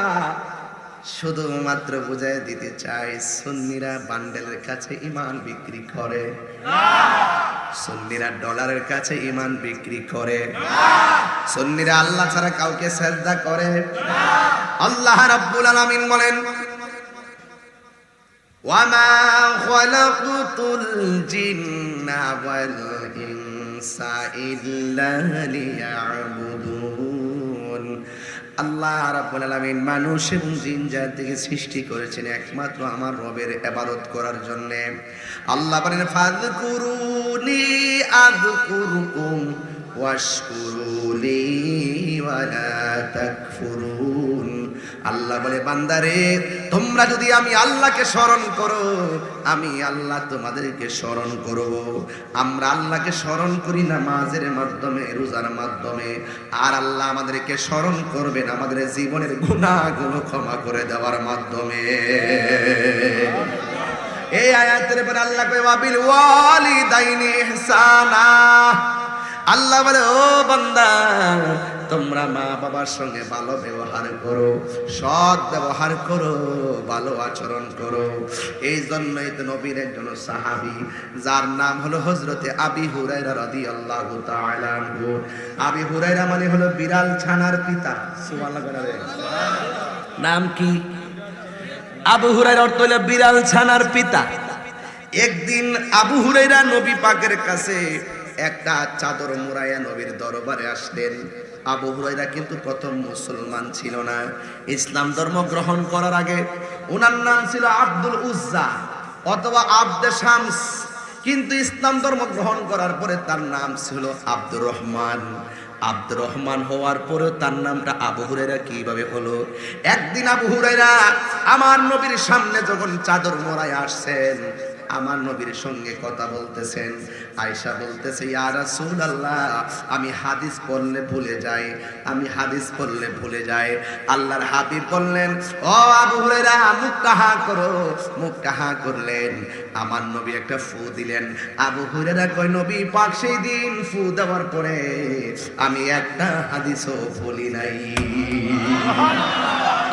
শুধুমাত্র বুঝাই দিতে চাই, সুন্নিরা বান্ডেলের কাছে ইমান বিক্রি করে, সুন্নিরা ডলারের কাছে ইমান বিক্রি করে, সুন্নিরা আল্লাহ ছাড়া কাউকে সিজদা করে। আল্লাহ রাব্বুল আলামিন বলেন, ওয়ামা খালাকতুল জিন্না ওয়াল ইনসা ইল্লা লিয়াবুদুন। আল্লাহ রাব্বুল আলামিন মানুষ এবং জিন জাতিকে সৃষ্টি করেছেন একমাত্র আমার রবের ইবাদত করার জন্য। আল্লাহ বলেন, ফাযকুরুনি আযকুরুকুম ওয়াশকুরুলি ওয়ালা তাকফুরুন। আল্লাহ বলে বান্দারে তোমরা যদি আমি আল্লাহকে স্মরণ করো আমি আল্লাহ তোমাদেরকে স্মরণ করব। আমরা আল্লাহকে স্মরণ করি নামাজের মাধ্যমে, রোজার মাধ্যমে, আর আল্লাহ আমাদেরকে স্মরণ করবেন আমাদের জীবনের গুনাহগুলো ক্ষমা করে দেওয়ার মাধ্যমে। এই আয়াতের পর আল্লাহ কয় ওয়াবিল ওয়ালিদাইনি ইহসানা। আল্লাহ বলে ও বান্দা তোমরা মা বাবার সঙ্গে ভালো ব্যবহার করো, সৎ ব্যবহার করো, ভালো আচরণ করো। এই জন্যই তো নবীর একজন সাহাবী যার নাম হলো হযরতে আবি হুরায়রা রাদিয়াল্লাহু তাআলা আনহু। আবি হুরায়রা মানে হলো বিড়াল ছানার পিতা। সুবহানাল্লাহ বলে নাম কি? আবু হুরায়রা অর্থ হলো বিড়াল ছানার পিতা। একদিন আবু হুরায়রা নবী পাকের কাছে একটা চাদর মুড়াইয়া নবীর দরবারে আসলেন। আবু হুরায়রা কিন্তু প্রথম মুসলমান ছিল না। ইসলাম ধর্ম গ্রহণ করার আগে ওনার নাম ছিল আব্দুল উজ্জা অথবা আব্দে শামস, কিন্তু ইসলাম ধর্ম গ্রহণ করার পরে তার নাম ছিল আব্দুর রহমান। আব্দুর রহমান হওয়ার পরেও তার নামটা আবু হুরায়রা কিভাবে হলো? একদিন আবু হুরায়রা আমার নবীর সামনে যখন চাদর মোড়ায় আসছেন, আমার নবীর সঙ্গে কথা বলতেছেন, আয়েশা বলতেছে ইয়া রাসূলুল্লাহ আমি হাদিস পড়লে ভুলে যাই, আমি হাদিস পড়লে ভুলে যাই। আল্লাহর হাবিব বললেন ও আবু হুরায়রা মুখটা হা করো। মুখটা হা করলেন, আমার নবী একটা ফু দিলেন। আবু হুরায়রা কয় নবী পাক সেই দিন ফু দেওয়ার পরে আমি একটা হাদিসও ভুলি নাই।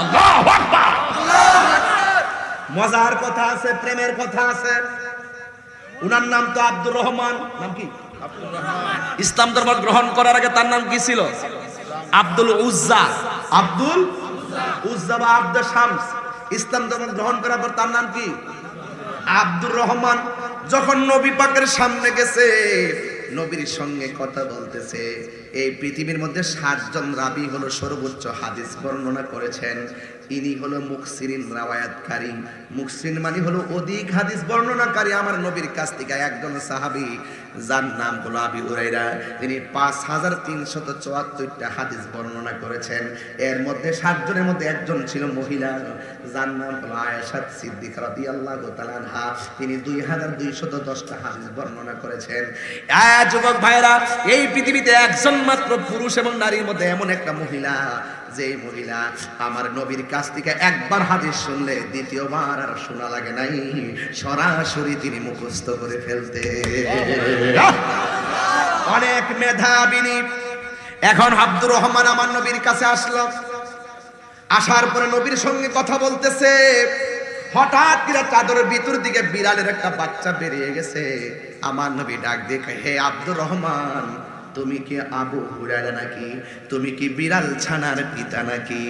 আল্লাহু আকবার। মজার কথা আছে, প্রেমের কথা আছে। উনার নাম তো আব্দুর রহমান। নাম কি? আব্দুর রহমান। ইসলাম ধর্ম গ্রহণ করার আগে তার নাম কি ছিল? আব্দুল উজ্জা। আব্দুল উজ্জা বা আব্দে শামস। ইসলাম ধর্ম গ্রহণ করার পর তার নাম কি? আব্দুর রহমান। যখন নবী পাকের সামনে গেছে, নবীর সঙ্গে কথা বলতেছে, এই পৃথিবীর মধ্যে 7 জন রাবী হলো সর্বোচ্চ হাদিস বর্ণনা করেছেন। ইনি হলো মুকসিরিন রাওয়ায়াতকারী। মুকসিরিন মানে হলো অধিক হাদিস বর্ণনাকারী। আমার নবীর কাছ থেকে একজন সাহাবী যার নাম হলো আবি হুরায়রা, তিনি 5374টা হাদিস বর্ণনা করেছেন। এর মধ্যে 7 জনের মধ্যে একজন ছিল মহিলা, যার নাম হলো আয়েশা সিদ্দিকা রাদিয়াল্লাহু তাআলা আনহা। তিনি 2210টা হাদিস বর্ণনা করেছেন। যুবক ভাইরা, এই পৃথিবীতে একজন মাত্র পুরুষ এবং নারীর মধ্যে এমন একটা মহিলা, যে মহিলা আমার নবীর কাছ থেকে একবার হাদিস শুনলে দ্বিতীয়বার আর শোনা লাগে নাই, সরাসরি তিনি মুখস্থ করে ফেলতে। অনেক মেধাবিনী। এখন আব্দুর রহমান আমার নবীর কাছে আসলো। আসার পরে নবীর সঙ্গে কথা বলতেছে, হঠাৎ করে চাদরের ভিতর দিকে বিড়ালের একটা বাচ্চা বেরিয়ে গেছে। আমার নবী ডাক দিয়ে হে আব্দুর রহমান, তুমি কি আবু হুরায়রা নাকি? তুমি কি বিড়াল ছানার পিতা নাকি?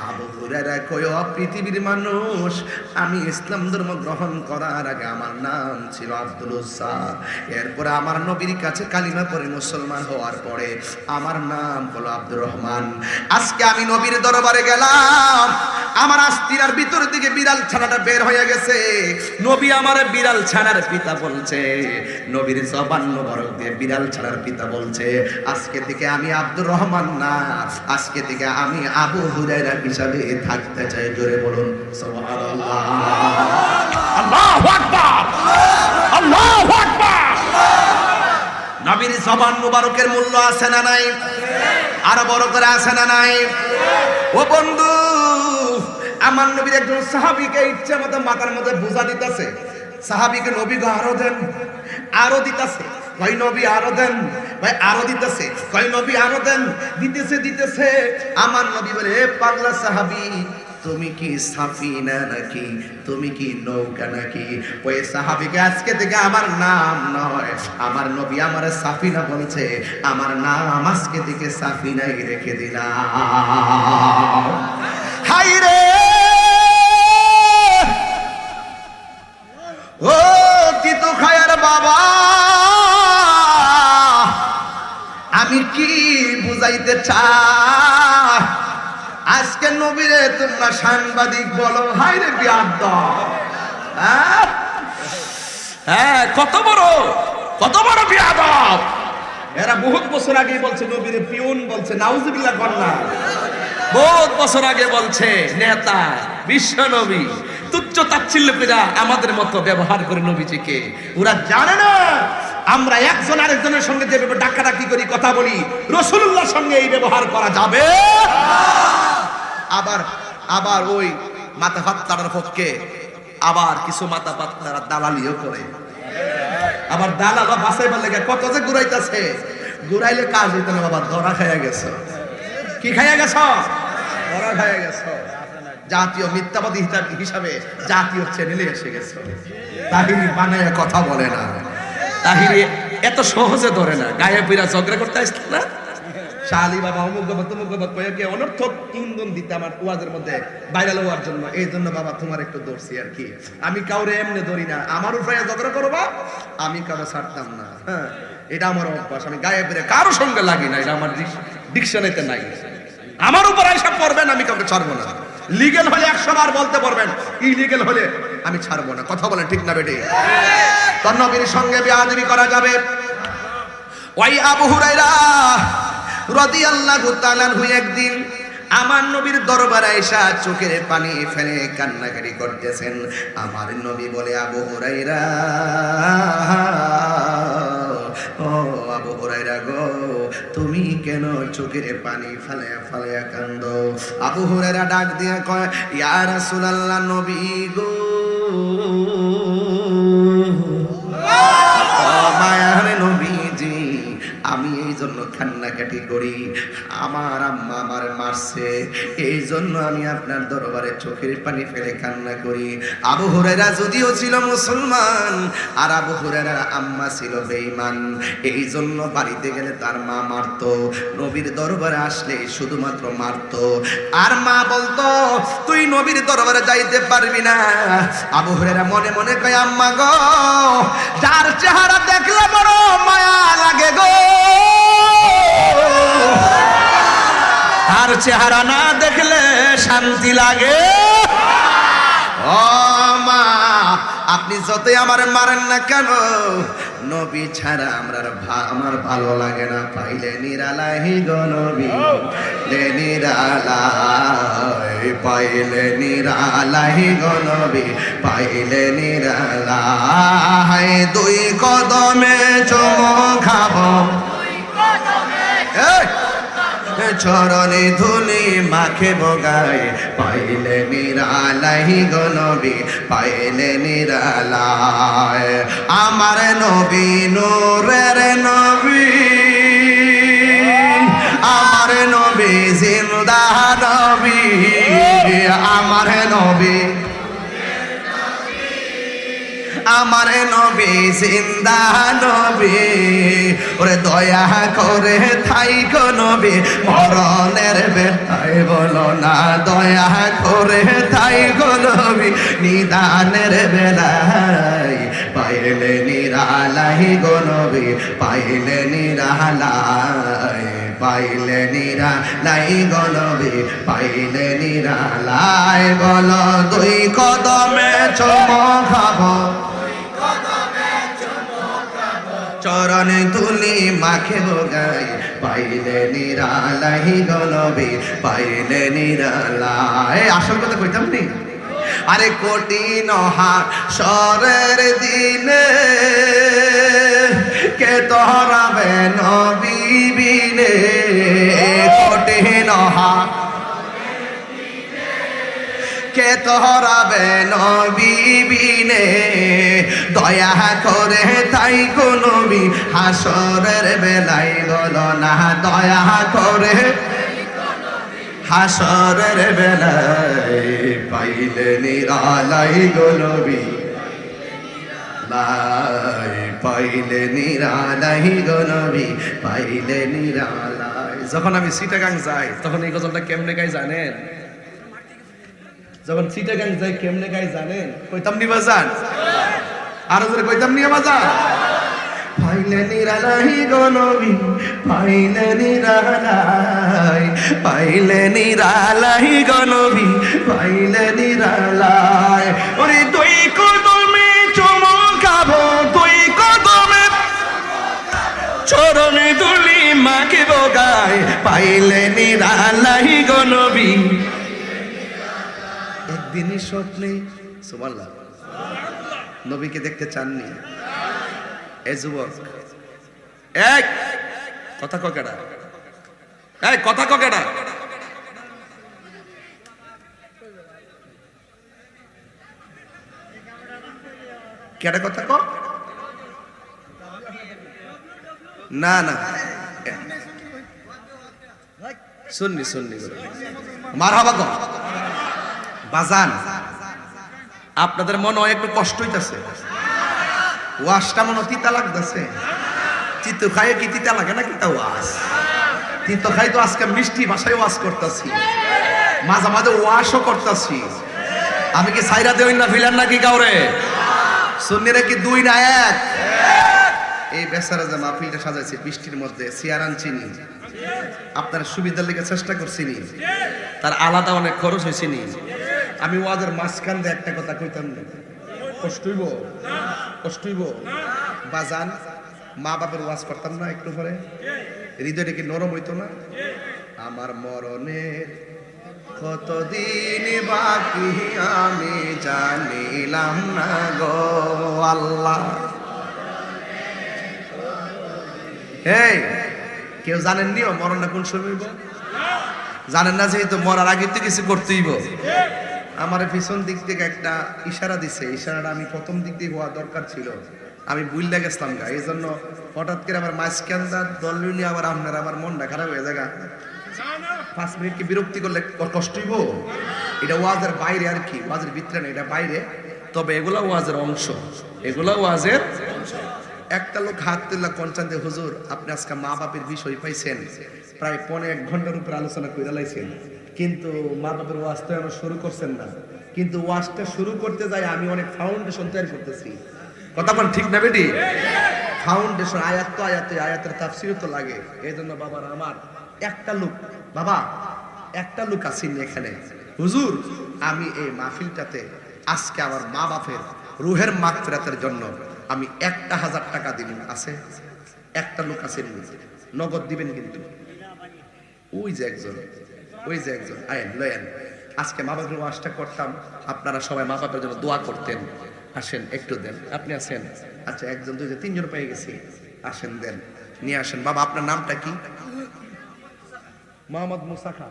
আবু হুরায়রা কয় পৃথিবীর মানুষ, আমি ইসলাম ধর্ম গ্রহণ করার আগে আমার নাম ছিল আব্দুল উজ্জা। এরপরে আমার নবীর কাছে কালিমা পড়ে মুসলমান হওয়ার পরে আমার নাম হলো আব্দুর রহমান। আজকে আমি নবীর দরবারে গেলাম, আমার আস্তিনার ভিতর দিকে বিড়াল ছানাটা বের হয়ে গেছে। নবী আমার বিড়াল ছানার পিতা বলছে, নবীর জবান মোবারক দিয়ে বিড়াল ছানার পিতা বলছে, আজকে থেকে আমি আব্দুর রহমান না, আজকে থেকে আমি আবু হুরায়রা হিসাবে থাকতে চাই। জোরে বলুন সুবহানাল্লাহ। আল্লাহু আকবার, আল্লাহু আকবার। নবীর জবান মোবারকের মূল্য আছে না নাই? আর বড় করে আছে না নাই? ও বন্ধু, আমার নবীর একজন সাহাবীকে ইচ্ছা মতো মাথার মধ্যে বোঝা দিতেছে। সাহাবীকে নবী গো আরো দেন, আরো দিতেছে। কই নবী আরো দেন, ভাই আরো দিতেছে। কই নবী আরো দেন, দিতেছে দিতেছে। আমার নবী বলে এ পাগলা সাহাবী, তুমি কি সাফিনা নাকি? তুমি কি নৌকা নাকি? ওই সাহাবীকে আজকে থেকে আমার নাম নয়, আমার নবী আমার সাফিনা বলছে, আমার নাম আজকে থেকে সাফিনাই রেখে দিলাম। হাই রে ও তিতু খায়ার বাবা, আমি কি বুঝাইতে চাই? আজকে নবীরে তোমরা সাংবাদিক বলো, হাই রে বিয়াদব। হ্যাঁ, কত বড় বিয়াদব। এরা বহুত বছর আগে বলছে নবীর পিয়ন বলছে, নাউজুবিল্লাহ কন্যা। বহুত বছর আগে বলছে নেতা, বিশ্ব নবী। তুচ্ছ তাচ্ছিল্য করে আমাদের মতো ব্যবহার করে নবীজিকে। ওরা জানে না আমরা একজন আরেকজনের সঙ্গে যেভাবে ডাকাডাকি করি, কথা বলি, রাসূলুল্লাহর সঙ্গে এই ব্যবহার করা যাবে। আবার আবার ওই মাথা ফাত্তার পক্ষে আবার কিছু মাথা ফাত্তারা দালালিও করে। আবার দালাল বাসাইবার লেগে কত যে ঘুরাইতেছে, ঘুরাইলে কাজ হইতে না বাবা, ধরা খাইয়া গেছ। কি খাইয়া গেছ? ধরা খাইয়া গেছ। জাতীয় মিথ্যাবাদী হিসাবে জাতীয় চ্যানেলে এসে গেছে। তাহিরি বানায় কথা বলে না, তাহিরি এত সহজে ধরে না। গায়ে পইরা ঝগড়া করতে আসছে না, শালি বাবা অমুক বাবা তমুক বাবা কয়েকে অনর্থক ইন্ধন দিতে আমার ওয়াজের মধ্যে ভাইরাল হওয়ার জন্য। এই জন্য বাবা তোমার একটু ধরছি আর কি। আমি কাউরে এমনি ধরি না, আমার উপরে ঝগড়া করবা, আমি কাউরে ছাড়তাম না। হ্যাঁ, এটা আমার অভ্যাস। আমি গায়ে পড়ে কারো সঙ্গে লাগি না, এটা আমার ডিকশনারিতে নাই। আমার উপর আইসা পড়বেন, আমি কাউকে ছাড়বো না। লিগেল হলে 100 বার বলতে পারবেন, ইলিগেল হলে আমি ছাড়বো না। কথা বলেন ঠিক না বেটি? তোর নবীর সঙ্গে বেয়াদবি করা যাবে? ওই আবু হুরায়রা রাদিয়াল্লাহু তাআলা আনহু একদিন আমার নবীর দরবারে আয়েশা চোখের পানি ফেলে কান্নাকাটি করতেছেন। আমার নবী বলে, আবু হুরায়রা, ও আবু হুরায়রা গো, তুমি কেন চোখের পানি ফালায়া ফালায়া কান্দো? আবু হুরায়রা ডাক দিয়া কয়, ইয়া রাসূলুল্লাহ, নবী গো, মায়ার নবীজি, আমি এই জন্য কান্নাকাটি করি, আমার আম্মা আমার মারছে, এই জন্য আমি আপনার দরবারে চোখের পানি ফেলে কান্না করি। আবু হুরায়রা যদিও ছিল মুসলমান, আর আবু হুরায়রার আম্মা ছিল বেঈমান, এই জন্য বাড়িতে গেলে তার মা মারতো, নবীর দরবারে আসলে শুধুমাত্র মারতো। আর মা বলতো, তুই নবীর দরবারে যাইতে পারবি না। আবু হুরায়রা মনে মনে কয়, আম্মা গো, যার চেহারা দেখলে বড় মায়া লাগে গো, আর চেহারা না দেখলে শান্তি লাগে। ও মা, আপনি যতই আমার মারেন না কেন, নবী ছাড়া আমার ভালো লাগে না। পাইলে নিরালাই গো নবী, নিরালাই, পাইলে নিরালাই গো নবী, পাইলে নিরালাই। দুই কদমে চুমো খাবো, চরণে ধুলি মাখে বগাই, পাইলে নিরালাই গো নবী, পাইলে নিরালাই। আমার নবী নূরের নবী, আমার নবী জিন্দা নবী, আমার নবী, আমার নবী জিন্দা নবী। ওরে দয়া করে থাইকো নবী, মরণের বেলায় বলো না, দয়া করে থাইকো নবী, নিদানের বেলায়। পাইলে নিরালাই গো নবী, পাইলে নিরালাই, পাইলে নিরালাই গো নবী, পাইলে নিরালাই। বলো, দুই কদমে চুমো খাবো, চরণে তুলি মাখে বগাই, পাইলে নিরালাই গো নবী, পাইলে নিরালাই। আসল কথা কইতাম নি, আরে কঠিন হাসরের দিনে কে তোরাবে নবী বিনে, কঠিন কে তোরাবে নবী বিনে, দয়া করে তাই গো নবী, হাসরের বেলায় বলো না, দয়া করে হাসরের বেলায়। পাইলে নিরালাই গো নবী, পাইলে নিরালাই গো নবী, পাইলে নিরালাই। যখন আমি চিটাগাং যাই, তখন এই গজলটা কেমনে গাই জানেন? যখন চিটাগাং যাই কেমনে গাই জানেন? কইতাম নি বাজান, আরো জোরে কইতাম নি বাজান। পাইলে নিরালাই গো নবী, পাইলে নিরালাই, পাইলে নিরালাই গো নবী, পাইলে নিরালাই। ওরে দুই কদমে চুমো খাবো, দুই কদমে চরণ চরণে ধুলি মাখিব গায়, পাইলে নিরালাই গো নবী। একদিনই স্বপ্নে, সুবহানাল্লাহ, নবীকে দেখতে চাননি? এ যুবক, এক কথা ককেডা, এই কথা ককেডা, কেডা কথা ক না না শুননি শুননি মারহাবা ক বাজান। আপনাদের মনে হয় একটু কষ্ট হইতাছে, ওয়াশটা মনে তিতা লাগতেছে। তিতো খাইয়ে কি তিতা লাগে না? কিতা ওয়াশ তিতো খাই তো আজকে মিষ্টি ভাষায় ওয়াশ করতেছি, মাঝে মাঝে ওয়াশও করতেছি। আমি কি সাইরা দেই না ফিলার নাকি কাউরে? সুন্নিরা কি দুই না এক? এই বেচারা যে মাহফিলটা সাজাইছে বৃষ্টির মধ্যে, চেয়ার আনছিনি, আপনার সুবিধার লেগে চেষ্টা করছিনি, তার আলাদা অনেক খরচ হয়েছিনি। আমি ওয়াজের মাঝখান দিয়ে একটা কথা কইতাম না, কষ্ট হইব, কষ্ট হইব বাজান। মা বাপের ওয়াজ করতাম না একটু পরে, হৃদয়টা কি নরম হইতো না? আমার মরণের কতদিন বাকি আমি জানিলাম না গো আল্লাহ। এই কেউ জানেন নি মরণটা কোন সময় হইব? জানেন না, যেহেতু মরার আগে তো কিছু করতেইব। আমার পিছন দিক থেকে একটা ইশারা দিছে, ইশারাটা আমি প্রথম দিক দিয়ে হওয়া দরকার ছিল, আমি বুঝলে গেছিলাম গা। এই জন্য হঠাৎ করে আমার মাঝখানদার দল নিয়ে আবার আপনার আমার মনটা খারাপ হয়ে যায়। 5 মিনিট কি বিরক্তি করলে কষ্ট হইব? এটা ওয়াজের বাইরে আর কি, ওয়াজের ভিতরে না, এটা বাইরে। তবে এগুলা ওয়াজের অংশ, এগুলা ওয়াজের। একটা লোক হাত তুললা কনচান যে হুজুর আপনি আজকে মা বাপের বিষয় পাইছেন, প্রায় 1.5 ঘন্টার উপর আলোচনা করে লাইছেন, কিন্তু মা বাপের ওয়াজ তো এখনো শুরু করছেন না। কিন্তু ওয়াজটা শুরু করতে যাই আমি অনেক ফাউন্ডেশন তৈরি করতেছি। কথা বল ঠিক না বেটি? ফাউন্ডেশন, আয়াত তো আয়াতে, আয়াতের তাফসীর তো লাগে। এই জন্য বাবার আমার একটা লোক, বাবা একটা লোক আসেনি এখানে, হুজুর আমি এই মাহফিলটাতে আজকে আমার মা বাপের রুহের মাগফিরাতের জন্য আমি 1000 টাকা দিব। আছে একটা লোক আসেনি, নগদ দিবেন কিন্তু। ওই যে একজন, ওই যে একজন, আয়েন লয়েন। আজকে মা বাপের ওয়াজটা করতাম, আপনারা সবাই মা বাপের জন্য দোয়া করতেন। আসেন একটু দেন, আপনি আসেন। আচ্ছা একজন, দুইজন, 3 জন পেয়ে গেছি, আসেন দেন, নিয়ে আসেন। বাবা আপনার নামটা কি? মোহাম্মদ মুসা খা।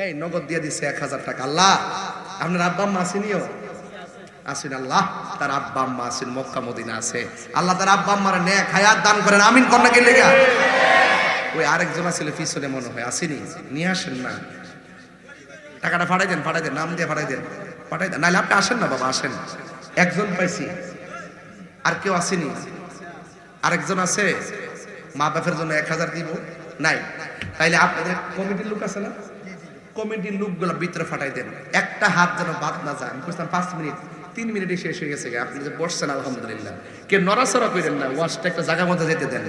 এই নগদ দিয়ে দিচ্ছে 1000 টাকা। আল্লাহ আপনার আব্বা আম্মা আসেনিও? আসেন। আল্লাহ তার আব্বা আম্মা আসেন, মক্কা মদিনা আছে, আল্লাহ তার আব্বা আম্মার নেক হায়াত দান করেন, আমিন কন্যা কে লেগা। ওই আরেকজন আছিল পিছনে মনে হয়, আসেনি, নিয়ে আসেন না। টাকাটা পাঠাই দেন, পাঠাই দেন, নাম দিয়ে পাঠাই দেন, পাঠাই দেন, নাহলে আপনি আসেন না বাবা, আসেন। একজন পাইছি, আর কেউ আসেনি? আরেকজন আছে মা বাপের জন্য 1000 দিব, নাই? তাইলে আপনাদের কমিটির লোক আছে না, কমিটির লোকগুলো ভিতরে ফাটাই দেন, একটা হাত যেন বাদ না যায়। আমি বুঝলাম 5 মিনিট, 3 মিনিটে শেষ হয়ে গেছে। আপনি যে বসছেন আলহামদুলিল্লাহ, কে নড়াচড়া করেন না, ওয়াশটা একটা জায়গা মধ্যে যেতে দেন।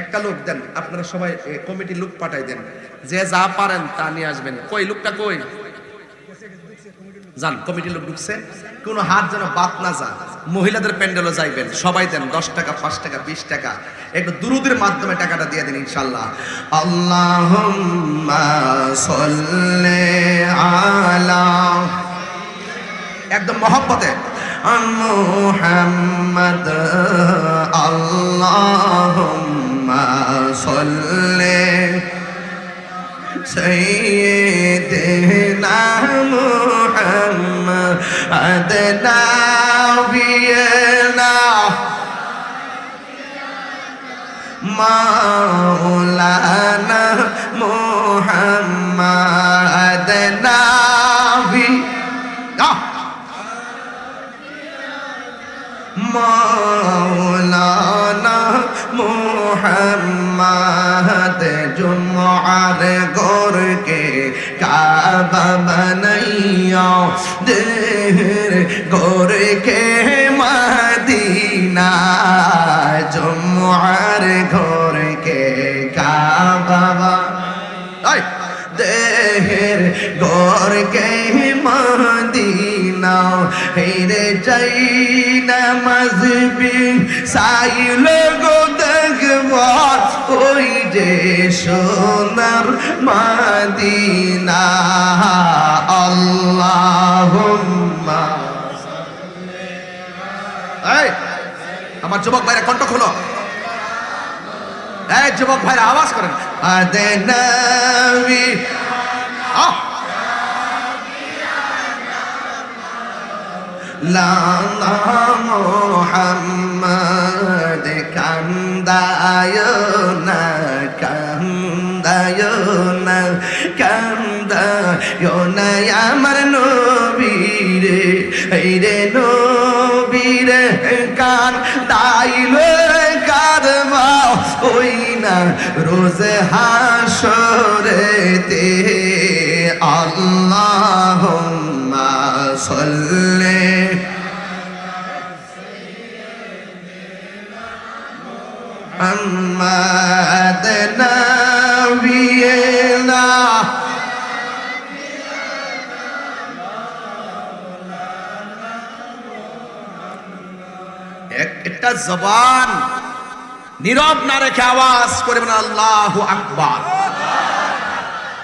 একটা লোক দেন, আপনারা সবাই কমিটির লোক পাঠাই দেন, যে যা পারেন তা নিয়ে আসবেন। কই লোকটা কই? যান, কমিটির লোক ঢুকছে, কোনো হাত যেন বাদ না যায়। মহিলাদের প্যান্ডেলও যাইবেন, সবাই দেন 10 টাকা, 5 টাকা, 20 টাকা, একটু দুরুদের মাধ্যমে টাকাটা দিয়ে দিন ইনশাআল্লাহ। আল্লাহুম্মা সাল্লি আলা, একদম মহব্বতে, মুহাম্মদ। আল্লাহুম্মা সাল্লি সাইয়্যিদিনা মুহাম্মদ নাবিয়িনা মাওলানা মুহাম্মদ নাবি মাওলানা মুহাম্মদ জুমআর গোরকে কাবা বানাইয়া দেহের গোরকে মদিনা, জুমআর গোরকে কাবা দেহের গোরকে মদিনা, হেরে যাই নামাজ বি সাইল গো দেখবার ওই সোনার মদিনা আল্লাহুম্মা। এই আমার যুবক ভাইরা কণ্ঠ খোলো, এই যুবক ভাইরা আওয়াজ করেন, আদে নবী লালা মুহাম্মদ কান্দায় না কান্দায় না কান্দায় না আমার নবীরে, এই রে নবীরে কান্দাইলে কাঁদবা ওই না রোজ হাসরেতে আল্লাহুম্মা সাল্লি মুহাম্মাদ নবিয়িনা। একটা জবান নীরব না রেখে আওয়াজ করে বলেন আল্লাহু আকবার।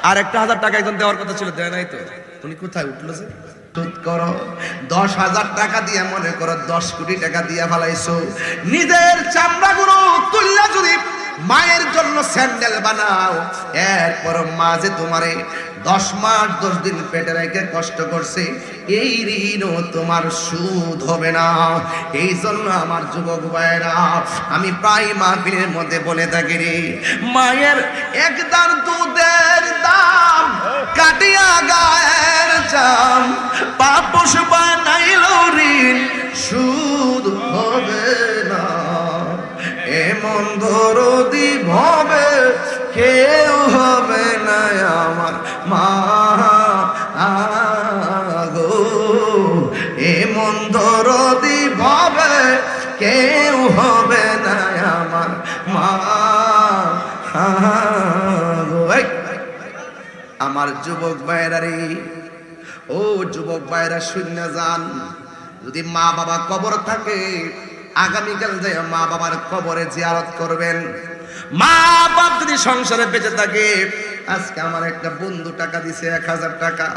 আর একটা 1000 টাকা একজন দেওয়ার কথা ছিল, দেয় নাই তো, তুমি কোথায় উঠলো যে? তুত করো 10,000 টাকা দিয়ে মনে করো 10 কোটি টাকা দিয়ে ফেলাইছো, নিজের চামড়াগুলো তুললা যদি মায়ের জন্য স্যান্ডেল বানাও, এরপর মা যে তোমারে 10 মাস 10 দিন পেটে রেখে কষ্ট করছে, এই ঋণও তোমার সুদ হবে না। এই জন্য আমার যুবক ভাইরা, আমি প্রায় মাহফিলের মধ্যে বলে থাকি রে, মায়ের এক দান দুধের দাম কাটিয়া গায়ের চাম, পাপস বানাইল ঋণ সুদ হবে না। এমন দরদি ভাবে কেউ হবে না আমার মা গো, এমন দরদি ভাবে কেউ হবে না আমার মা গো। আমার যুবক ভাইরা রে, ও যুবক ভাইরা শুনে যান, যদি মা বাবা কবর থাকে আগামীকাল যাই মা বাবার কবরে জিয়ারত করবেন। মা বাপ যদি সংসারে বেঁচে থাকে, আজকে আমার একটা বন্ধু টাকা দিছে 1000 টাকা,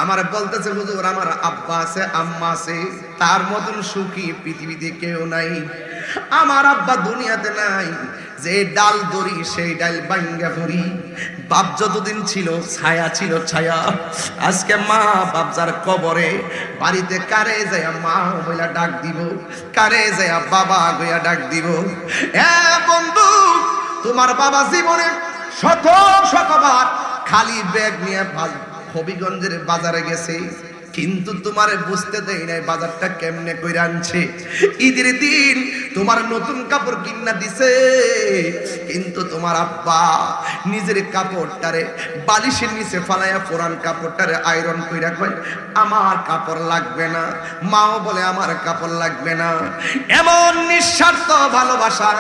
আমার বলতেছে হুজুর আমার আব্বা আছে আম্মা আছে, তার মতন সুখী পৃথিবীতে কেউ নাই। আমার আব্বা দুনিয়াতে নাই, যে ডাল ধরি সেই ডাল ভাঙ্গা ধরি। বাপ যতদিন ছিল ছায়া ছিল ছায়া, আজকে মা বাপ যার কবরে, বাড়িতে কারে যায় মা বইলা ডাক দিব, কারে যায় বাবা গইয়া ডাক দিব। এ বন্ধু, তোমার বাবা জীবনে শত শতবার খালি ব্যাগ নিয়ে হবিগঞ্জের বাজারে গেছে, কিন্তু তোমারে বুঝতে দেই নাই বাজারটা কেমনে কইরা আনছে। ঈদের দিন তোমার নতুন কাপড় কিনা দিছে, কিন্তু তোমার আব্বা নিজের কাপড়টারে বালিশের নিচে ফালাইয়া পুরান কাপড়টারে আয়রন কইরা কয় আমার কাপড় লাগবে না, মাও বলে আমার কাপড় লাগবে না। এমন নিঃস্বার্থ ভালোবাসা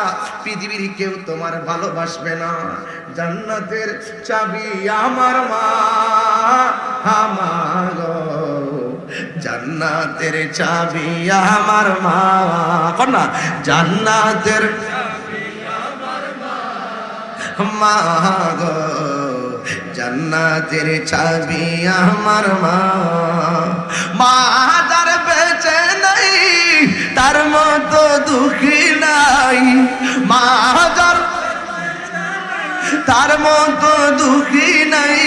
পৃথিবীর কেউ তোমার ভালোবাসবে না। জান্নাতের চাবি আমার মা আমার, জান্নাতের চাবি আমার মা, কন্যা জান্নাতের মা গো, জান্নাতের চাবি আমার মা। মা যার বেঁচে নাই তার মতো দুঃখী নাই, মা যার তার মতো দুঃখী নাই,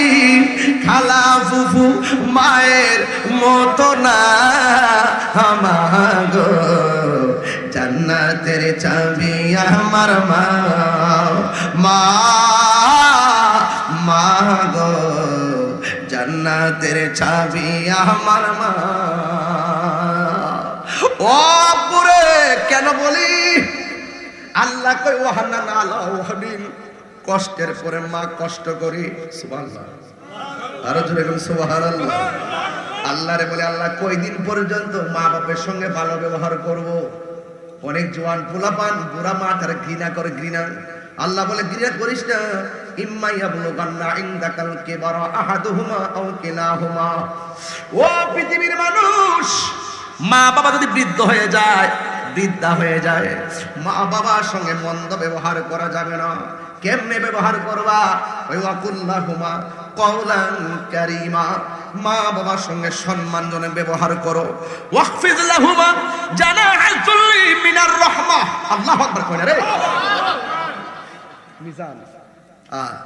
খালা ফুফু মায়ের মতো না আমার গো, জান্নাতের চাবি আমার মা মা মা গো, জান্নাতের চাবি আমার মা। ও পুরে কেন বলি, আল্লাহ কই ওয়াহানা আলা ওয়াহদিন, কষ্টের পরে মা কষ্ট করি। সুবহানাল্লাহ, আরো জোরে বলুন সুবহানাল্লাহ। আল্লাহরে বলে আল্লাহ কয়দিন পর্যন্ত মা বাপের সঙ্গে ভালো ব্যবহার করব। অনেক জওয়ান পোলাপান বুড়া মা তার ঘৃণা করে, ঘৃণা। আল্লাহ বলে ঘৃণা করিস না, ইম্মা ইয়াবলুগান্না ইনদাকাল কিবারা আহাদুহুমা আও কিলাহুমা। ও পৃথিবীর মানুষ, মা বাবা যদি বৃদ্ধ হয়ে যায়, বৃদ্ধা হয়ে যায়, মা বাবার সঙ্গে মন্দ ব্যবহার করা যাবে না। কেমনে ব্যবহার করবা? ওয়াকুল্লাহুমা কওলান কারীমা, মা বাবার সঙ্গে সম্মানজনক ব্যবহার করো। ওয়াকফিজ লাহুমা জানাহাতুল মিনার রাহমাহ, আল্লাহু আকবার কইনা রে মিজান।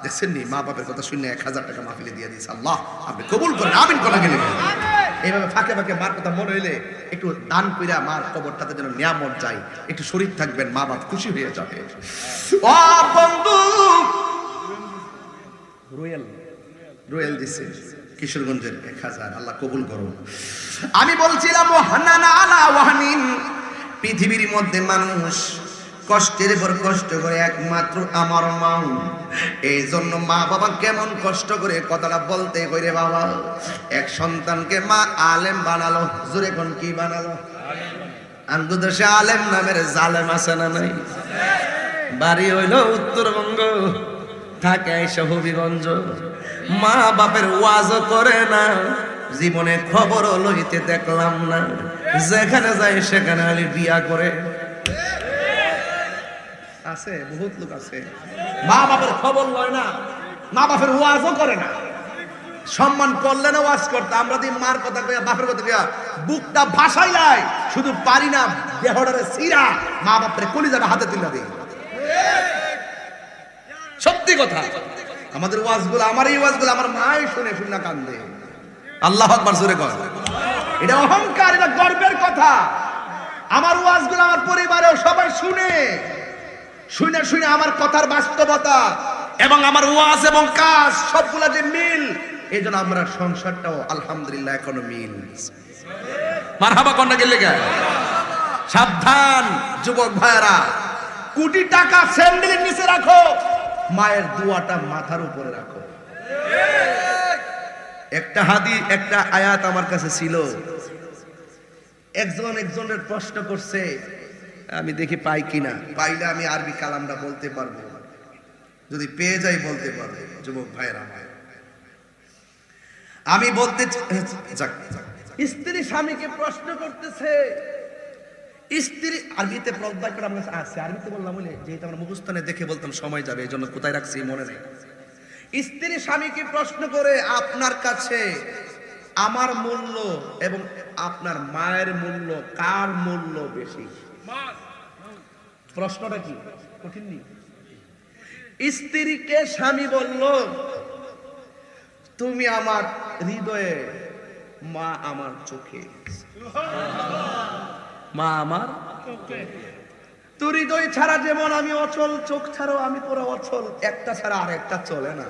দেখছেন নি, মা বাবার কথা শুনে 1000 টাকা মাহফিলে দিয়ে দিয়েছে। আল্লাহ আপনি কবুল করেন, আমিন কোনা গেলে। এইভাবে ফাঁকে ফাঁকে মার কথা মনে হইলে একটু দান কইরা মার কবরটাতে যেন নিয়ামত যায়, একটু শরীর থাকবেন, মা বাপ খুশি হয়ে যাবে। ও বন্ধু, রোয়েল দিছে কিশোরগঞ্জের 1000, আল্লাহ কবুল করুন। আমি বলছিলাম ওয়াহানান আলা ওয়াহানিন, পৃথিবীর মধ্যে মানুষ কষ্টের পর কষ্ট করে একমাত্র আমার মা। এই জন্য মা বাবা কেমন কষ্ট করে কথাটা বলতে কইরে বাবা, এক সন্তানকে মা আলেম বানালো। জোরে কোন কি বানালো? আঙ্গুদেশে আলেম নামের জালেম আছে না নাই? বাড়ি হইল উত্তরবঙ্গ, থাকে আইসা হবিগঞ্জ। মা বাপের ওয়াজও করে না, জীবনে খবরও লইতে দেখলাম না। যেখানে যায় সেখানে আলি বিয়া করে। আছে বহুত লোক আছে, মা বাপের খবর লয় না, মা বাপের ওয়াজও করে না। সম্মান করলে না ওয়াজ করতে, আমরা দিন মার কথা কইয়া বাপের কথা কইয়া বুকটা ভাসাই লাই, শুধু পারি না দেহটারে সিরা মা বাপের কলিজাটা হাতে তুলে দিই। সত্যি কথা, আমাদের ওয়াজগুলো, আমার এই ওয়াজগুলো আমার মাই শুনে শুনে কান্দে। আল্লাহু আকবার জোরে কর। এটা অহংকার, এটা গর্বের কথা। আমার ওয়াজগুলো আমার পরিবারেও সবাই শুনে শুনে শুনে আমার কথার বাস্তবতা এবং আমার ওয়াজ এবং কাজ সবগুলা যে মিল, এই জন্য আমরা সংসারটাও আলহামদুলিল্লাহ এখনো মিল। মারহাবা কন্যা গেলে গা। সাবধান যুবক ভাইরা, কোটি টাকা স্যান্ডেলের নিচে রাখো, মায়ের দুয়াটা মাথার উপরে রাখো। একটা আয়াত আমার কাছে ছিল, একজনের প্রশ্ন করছে, আমি দেখি পাই কিনা, পাইলে আমি আরবি কালামটা বলতে পারবো, যদি পেয়ে যাই বলতে পারবো। যুবক ভাইরা, আমি বলতে স্ত্রী স্বামীকে প্রশ্ন করতেছে, স্ত্রী আরবিতে প্রজ্ঞা করে আমার কাছে আছে, আরবিতে বললাম বলে যেহেতু আমরা মুখস্থনে দেখে বলতাম সময় যাবে, এই জন্য কোথায় রাখছি মনে নেই। স্ত্রী স্বামীকে প্রশ্ন করে, আপনার কাছে আমার মূল্য এবং আপনার মায়ের মূল্য, কার মূল্য বেশি? প্রশ্নটা কি কঠিন নেই। স্ত্রীকে স্বামী বলল, তুমি আমার হৃদয়ে, মা আমার চোখে। মা আমার চোখে। তোর হৃদয় ছাড়া যেমন আমি অচল, চোখ ছাড়াও আমি তোরা অচল, একটা ছাড়া আর একটা চলে না।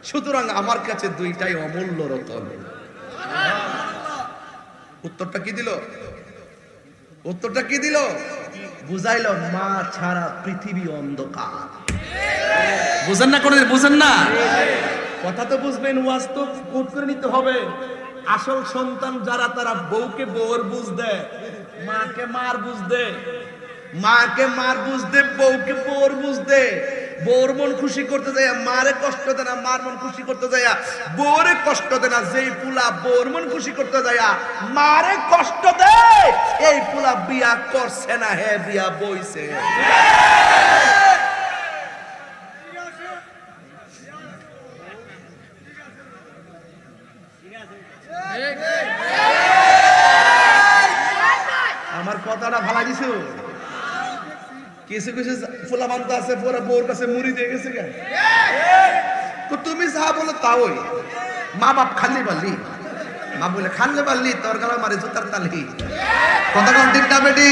সুতরাং আমার কাছে দুইটাই অমূল্য রতন। উত্তরটা কি দিল? উত্তরটা কি দিল? বুঝাইল, মা ছাড়া পৃথিবী অন্ধকার। বুঝেন না? কোনদিন বুঝেন না? কথা তো বুঝবেন, ওয়াজ তো কোট করে নিতে হবে। আসল সন্তান যারা, তারা বউকে বউর বুঝ দেয়, মাকে মার বুঝ দেয়, মাকে মার বুঝ দেয়, বউকে বউর বুঝ দেয়। বউর মন খুশি করতে যায় মারে কষ্ট দেয় না, মার মন খুশি করতে যায় বউরে কষ্ট দেয় না। যেই পুলা বউর মন খুশি করতে যায় মারে কষ্ট দেয়, এই পুলা বিয়া করছে না, হে বিয়া বইছে। আমার কথাটা ভালো দিছো? কিছু কিছু ফুলা বান্ধ আছে, পুরো বউর কাছে মুড়ি দিয়ে গেছে। তো তুমি যা বলো তাওই। মা বাপ খালি পারলি, মা বলে খানলে পারলি, তোর গালা মারে জুতার তালি। কথা কোন ঠিক না বেটি?